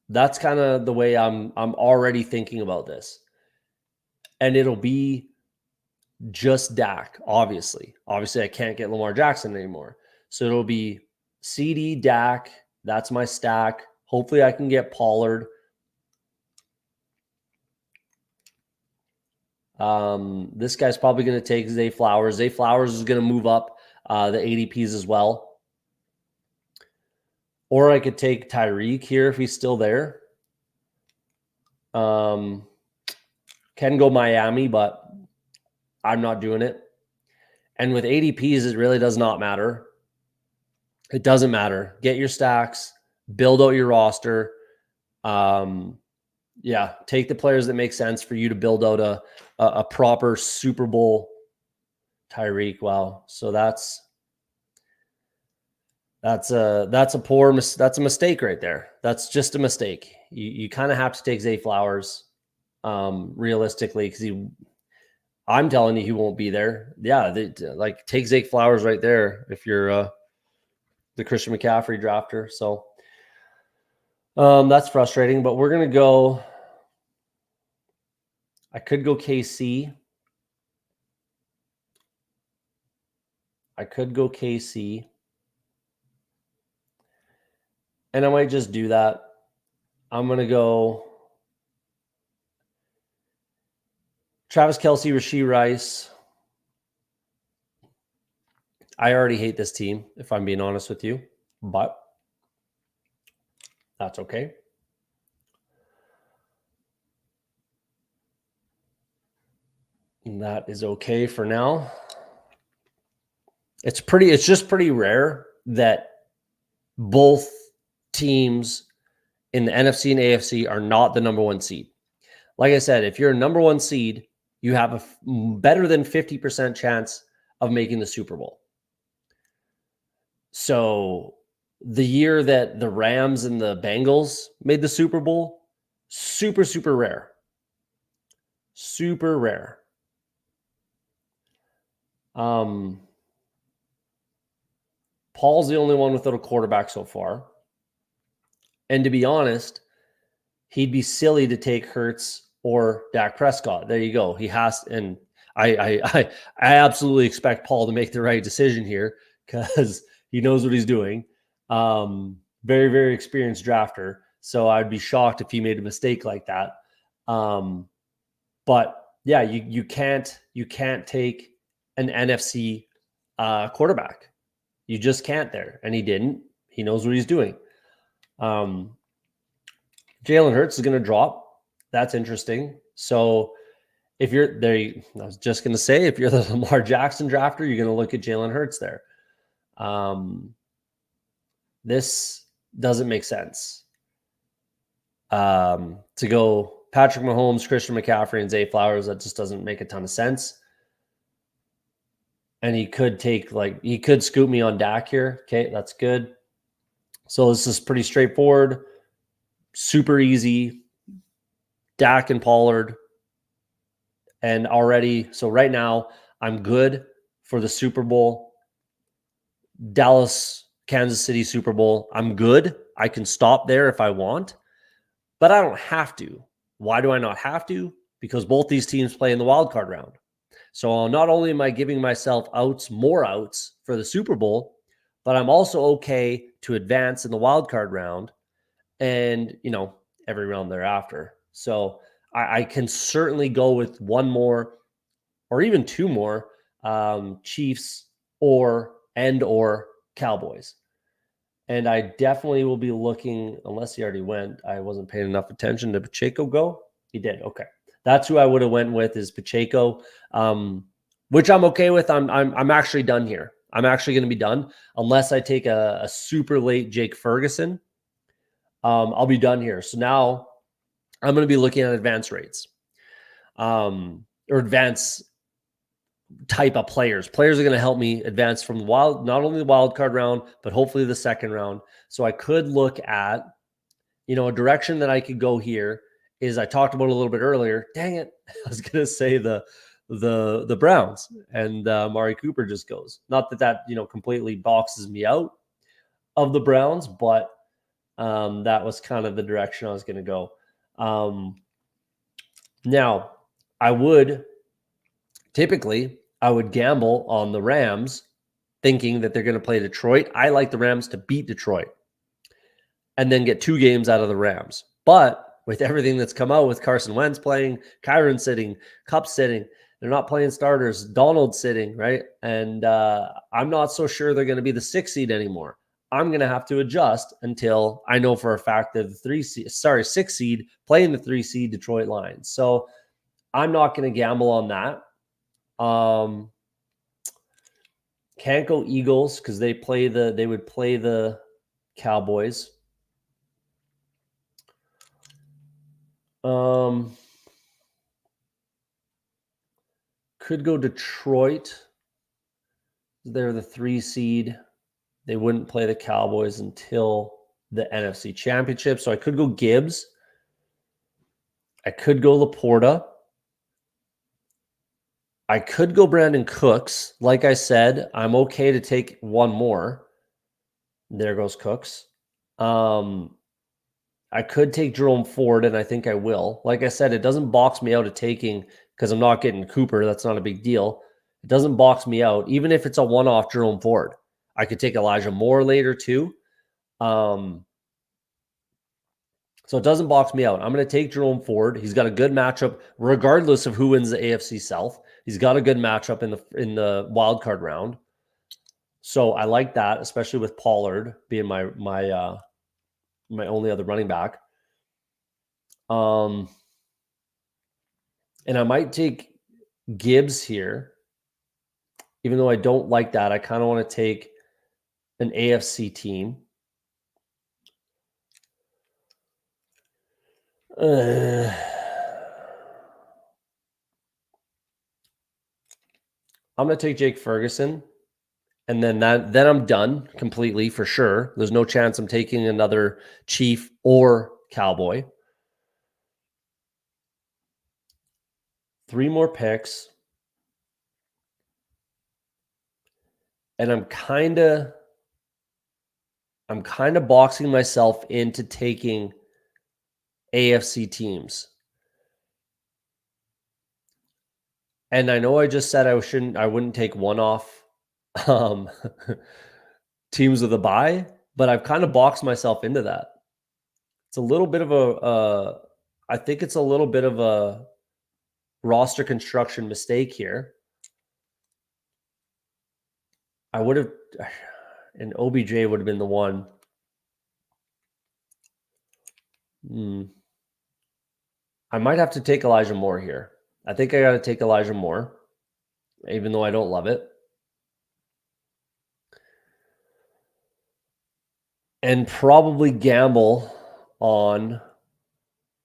That's kind of the way I'm already thinking about this. And it'll be just Dak, obviously. Obviously, I can't get Lamar Jackson anymore. So it'll be CD, Dak. That's my stack. Hopefully, I can get Pollard. This guy's probably going to take Zay Flowers. Zay Flowers is going to move up the ADPs as well. Or I could take Tyreek here if he's still there. Can go Miami, but I'm not doing it. And with ADPs, it really does not matter. It doesn't matter. Get your stacks, build out your roster. Yeah, take the players that make sense for you to build out a proper Super Bowl. Tyreek, wow. So that's a mistake right there. That's just a mistake. You kind of have to take Zay Flowers realistically, because I'm telling you he won't be there. Yeah, like take Zay Flowers right there if you're the Christian McCaffrey drafter. So that's frustrating, but we're gonna go. I could go KC. And I might just do that. I'm going to go Travis Kelce, Rashee Rice. I already hate this team, if I'm being honest with you, but that's okay. And that is okay for now. It's just pretty rare that both teams in the NFC and AFC are not the number one seed. Like I said, if you're a number one seed, you have a better than 50% chance of making the Super Bowl. So the year that the Rams and the Bengals made the Super Bowl, super, super rare. Super rare. Paul's the only one without a quarterback so far. And to be honest, he'd be silly to take Hurts or Dak Prescott. There you go. He has, and I absolutely expect Paul to make the right decision here because he knows what he's doing. Very, very experienced drafter. So I'd be shocked if he made a mistake like that. But yeah, you can't take an NFC quarterback. You just can't there. And he didn't. He knows what he's doing. Jalen Hurts is going to drop. That's interesting. So if you're there, I was just going to say, if you're the Lamar Jackson drafter, you're going to look at Jalen Hurts there. This doesn't make sense. To go Patrick Mahomes, Christian McCaffrey, and Zay Flowers, that just doesn't make a ton of sense. And he could scoop me on Dak here. Okay, that's good. So this is pretty straightforward, super easy. Dak and Pollard. And already, so right now, I'm good for the Super Bowl. Dallas, Kansas City Super Bowl. I'm good. I can stop there if I want, but I don't have to. Why do I not have to? Because both these teams play in the wild card round. So not only am I giving myself more outs for the Super Bowl, but I'm also okay to advance in the wild card round and, every round thereafter. So I can certainly go with one more or even two more Chiefs or Cowboys. And I definitely will be looking, unless he already went, I wasn't paying enough attention. Did Pacheco go? He did. Okay. That's who I would have went with, is Pacheco, which I'm okay with. I'm actually done here. I'm actually going to be done unless I take a super late Jake Ferguson. I'll be done here. So now I'm going to be looking at advance rates, or advance type of players. Players are going to help me advance from not only the wild card round, but hopefully the second round. So I could look at, a direction that I could go here is I talked about a little bit earlier. Dang it. I was going to say the Browns and Amari Cooper just goes. Not that completely boxes me out of the Browns, but that was kind of the direction I was going to go. Now, I would gamble on the Rams thinking that they're going to play Detroit. I like the Rams to beat Detroit and then get 2 games out of the Rams. But with everything that's come out with Carson Wentz playing, Kyron sitting, Kupp sitting, they're not playing starters, Donald sitting, right? And I'm not so sure they're going to be the 6 seed anymore. I'm going to have to adjust until I know for a fact that the 6 seed playing the 3 seed Detroit Lions. So I'm not going to gamble on that. Can't go Eagles because they would play the Cowboys. Could go Detroit. They're the 3 seed. They wouldn't play the Cowboys until the NFC Championship. So I could go Gibbs. I could go Laporta. I could go Brandon Cooks. Like I said, I'm okay to take one more. There goes Cooks. I could take Jerome Ford, and I think I will. Like I said, it doesn't box me out of taking because I'm not getting Cooper. That's not a big deal. It doesn't box me out, even if it's a one-off Jerome Ford. I could take Elijah Moore later too. So it doesn't box me out. I'm going to take Jerome Ford. He's got a good matchup, regardless of who wins the AFC South. He's got a good matchup in the wild card round. So I like that, especially with Pollard being my only other running back. And I might take Gibbs here, even though I don't like that. I kind of want to take an AFC team. I'm going to take Jake Ferguson, and then I'm done completely for sure. There's no chance I'm taking another Chief or Cowboy. 3 more picks. And I'm kind of boxing myself into taking AFC teams. And I know I just said I wouldn't take one off teams with a bye, but I've kind of boxed myself into that. It's a little bit of I think it's a little bit of a roster construction mistake here. I would have, and OBJ would have been the one. I might have to take Elijah Moore here. I think I got to take Elijah Moore, even though I don't love it. And probably gamble on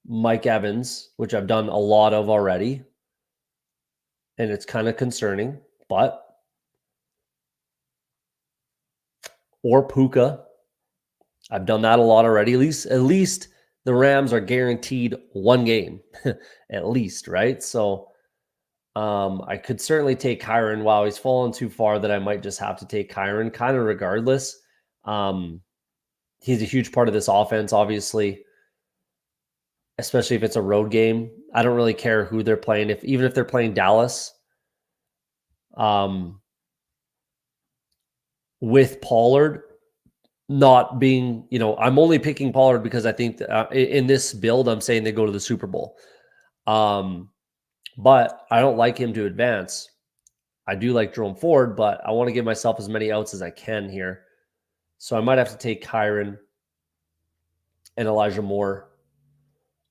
Mike Evans, which I've done a lot of already. And it's kind of concerning, but or Puka. I've done that a lot already. At least the Rams are guaranteed 1 game, at least, right? So I could certainly take Kyron. Wow, he's fallen too far that I might just have to take Kyron, kind of regardless. He's a huge part of this offense, obviously, especially if it's a road game. I don't really care who they're playing. Even if they're playing Dallas, with Pollard not being, I'm only picking Pollard because I think that, in this build, I'm saying they go to the Super Bowl. But I don't like him to advance. I do like Jerome Ford, but I want to give myself as many outs as I can here. So I might have to take Kyron and Elijah Moore,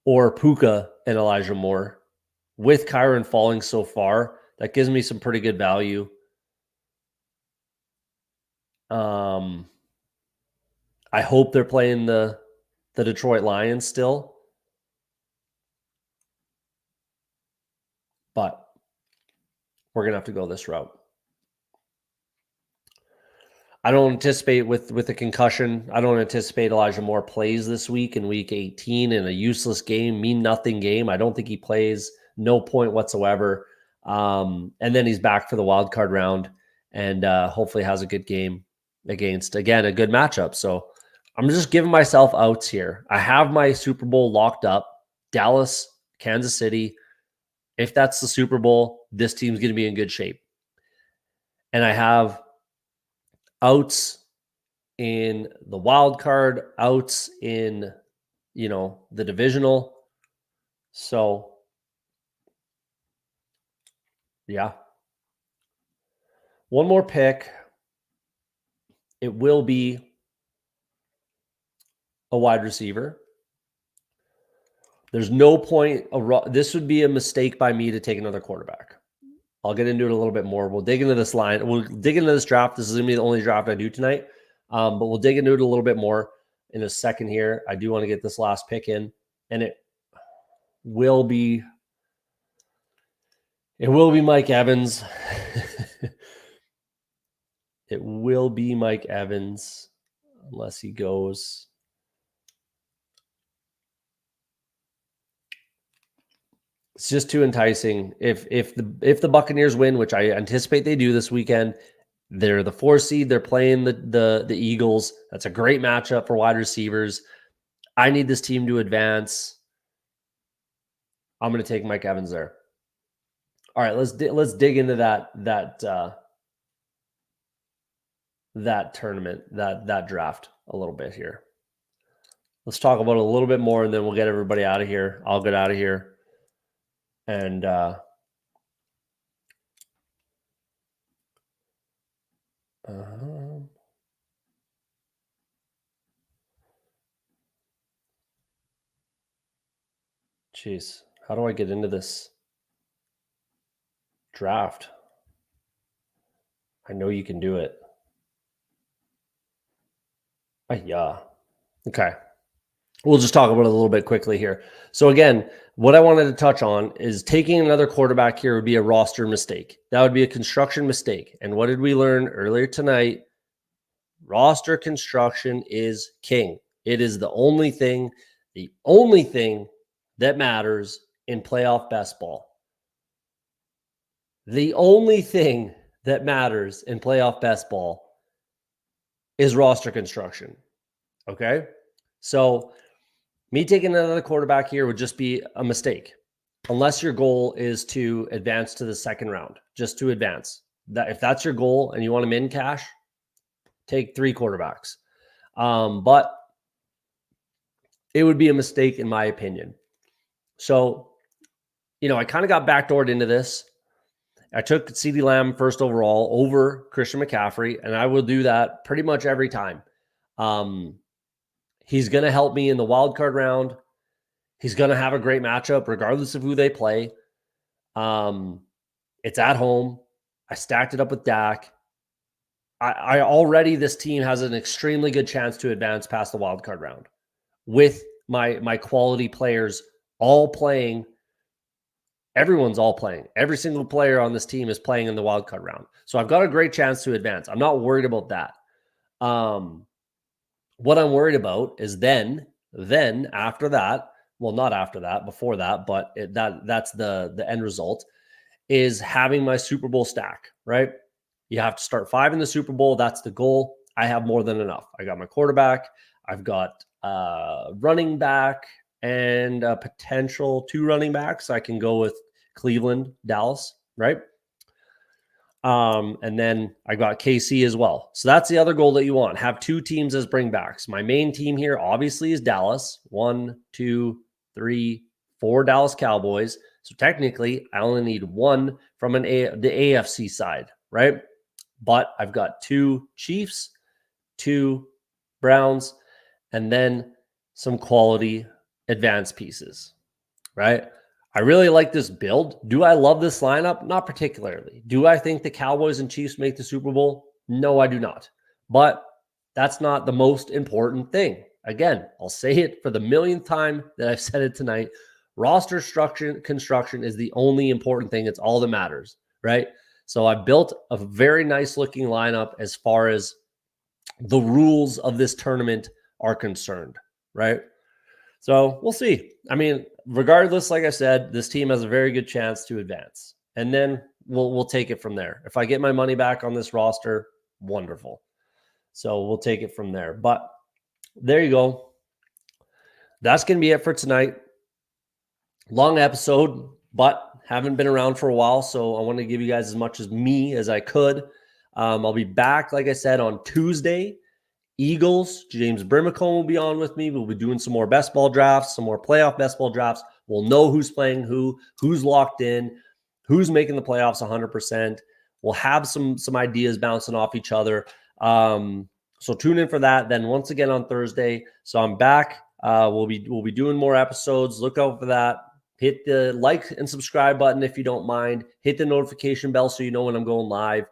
or Puka and Elijah Moore. With Kyron falling so far, that gives me some pretty good value. I hope they're playing the Detroit Lions still. But we're going to have to go this route. I don't anticipate with the concussion, I don't anticipate Elijah Moore plays this week in week 18 in a useless game, mean nothing game. I don't think he plays, no point whatsoever. And then he's back for the wild card round and hopefully has a good game against, again, a good matchup. So I'm just giving myself outs here. I have my Super Bowl locked up, Dallas, Kansas City. If that's the Super Bowl, this team's going to be in good shape. And I have outs in the wild card, outs in, the divisional. So, yeah. One more pick. It will be a wide receiver. There's no point. This would be a mistake by me to take another quarterback. I'll get into it a little bit more. We'll dig into this line. We'll dig into this draft. This is going to be the only draft I do tonight. But we'll dig into it a little bit more in a second here. I do want to get this last pick in. And it will be Mike Evans. It will be Mike Evans unless he goes. It's just too enticing. If the Buccaneers win, which I anticipate they do this weekend, they're the 4 seed. They're playing the Eagles. That's a great matchup for wide receivers. I need this team to advance. I'm going to take Mike Evans there. All right, let's dig into that tournament, that draft a little bit here. Let's talk about it a little bit more, and then we'll get everybody out of here. I'll get out of here. And geez, how do I get into this draft? I know you can do it. Yeah. Okay. We'll just talk about it a little bit quickly here. So again, what I wanted to touch on is taking another quarterback here would be a roster mistake. That would be a construction mistake. And what did we learn earlier tonight? Roster construction is king. It is the only thing that matters in playoff best ball. The only thing that matters in playoff best ball is roster construction. Okay? So me taking another quarterback here would just be a mistake, unless your goal is to advance to the second round, just to advance. If that's your goal and you want to min cash, take 3 quarterbacks. But it would be a mistake in my opinion. So, I kind of got backdoored into this. I took CeeDee Lamb first overall over Christian McCaffrey, and I will do that pretty much every time. He's going to help me in the wild card round. He's going to have a great matchup regardless of who they play. It's at home. I stacked it up with Dak. I already, this team has an extremely good chance to advance past the wild card round with my quality players all playing. Everyone's all playing. Every single player on this team is playing in the wild card round. So I've got a great chance to advance. I'm not worried about that. What I'm worried about is then after that, well, not after that, before that, but that's the end result, is having my Super Bowl stack, right? You have to start 5 in the Super Bowl. That's the goal. I have more than enough. I got my quarterback. I've got running back and a potential 2 running backs. I can go with Cleveland, Dallas, right? And then I got KC as well. So that's the other goal that you want. Have 2 teams as bringbacks. My main team here obviously is Dallas. 1, 2, 3, 4 Dallas Cowboys. So technically I only need 1 from the AFC side, right? But I've got 2 Chiefs, 2 Browns, and then some quality advanced pieces, right? I really like this build. Do I love this lineup? Not particularly. Do I think the Cowboys and Chiefs make the Super Bowl? No, I do not. But that's not the most important thing. Again, I'll say it for the millionth time that I've said it tonight. Roster construction is the only important thing. It's all that matters, right? So I built a very nice looking lineup as far as the rules of this tournament are concerned, right? So we'll see. I mean, regardless, like I said, this team has a very good chance to advance. And then we'll take it from there. If I get my money back on this roster, wonderful. So we'll take it from there. But there you go. That's going to be it for tonight. Long episode, but haven't been around for a while, so I want to give you guys as much as me as I could. I'll be back, like I said, on Tuesday. Eagles, James Brimacombe will be on with me. We'll be doing some more best ball drafts, some more playoff best ball drafts. We'll know who's playing who's locked in, who's making the playoffs 100%. We'll have some ideas bouncing off each other. So tune in for that. Then once again on Thursday. So I'm back. We'll be doing more episodes. Look out for that. Hit the like and subscribe button if you don't mind. Hit the notification bell so you know when I'm going live.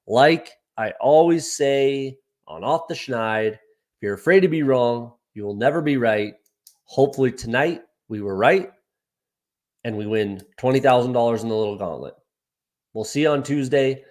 Like I always say on Off the Schneid, if you're afraid to be wrong, you will never be right. Hopefully tonight we were right and we win $20,000 in the little gauntlet. We'll see you on Tuesday.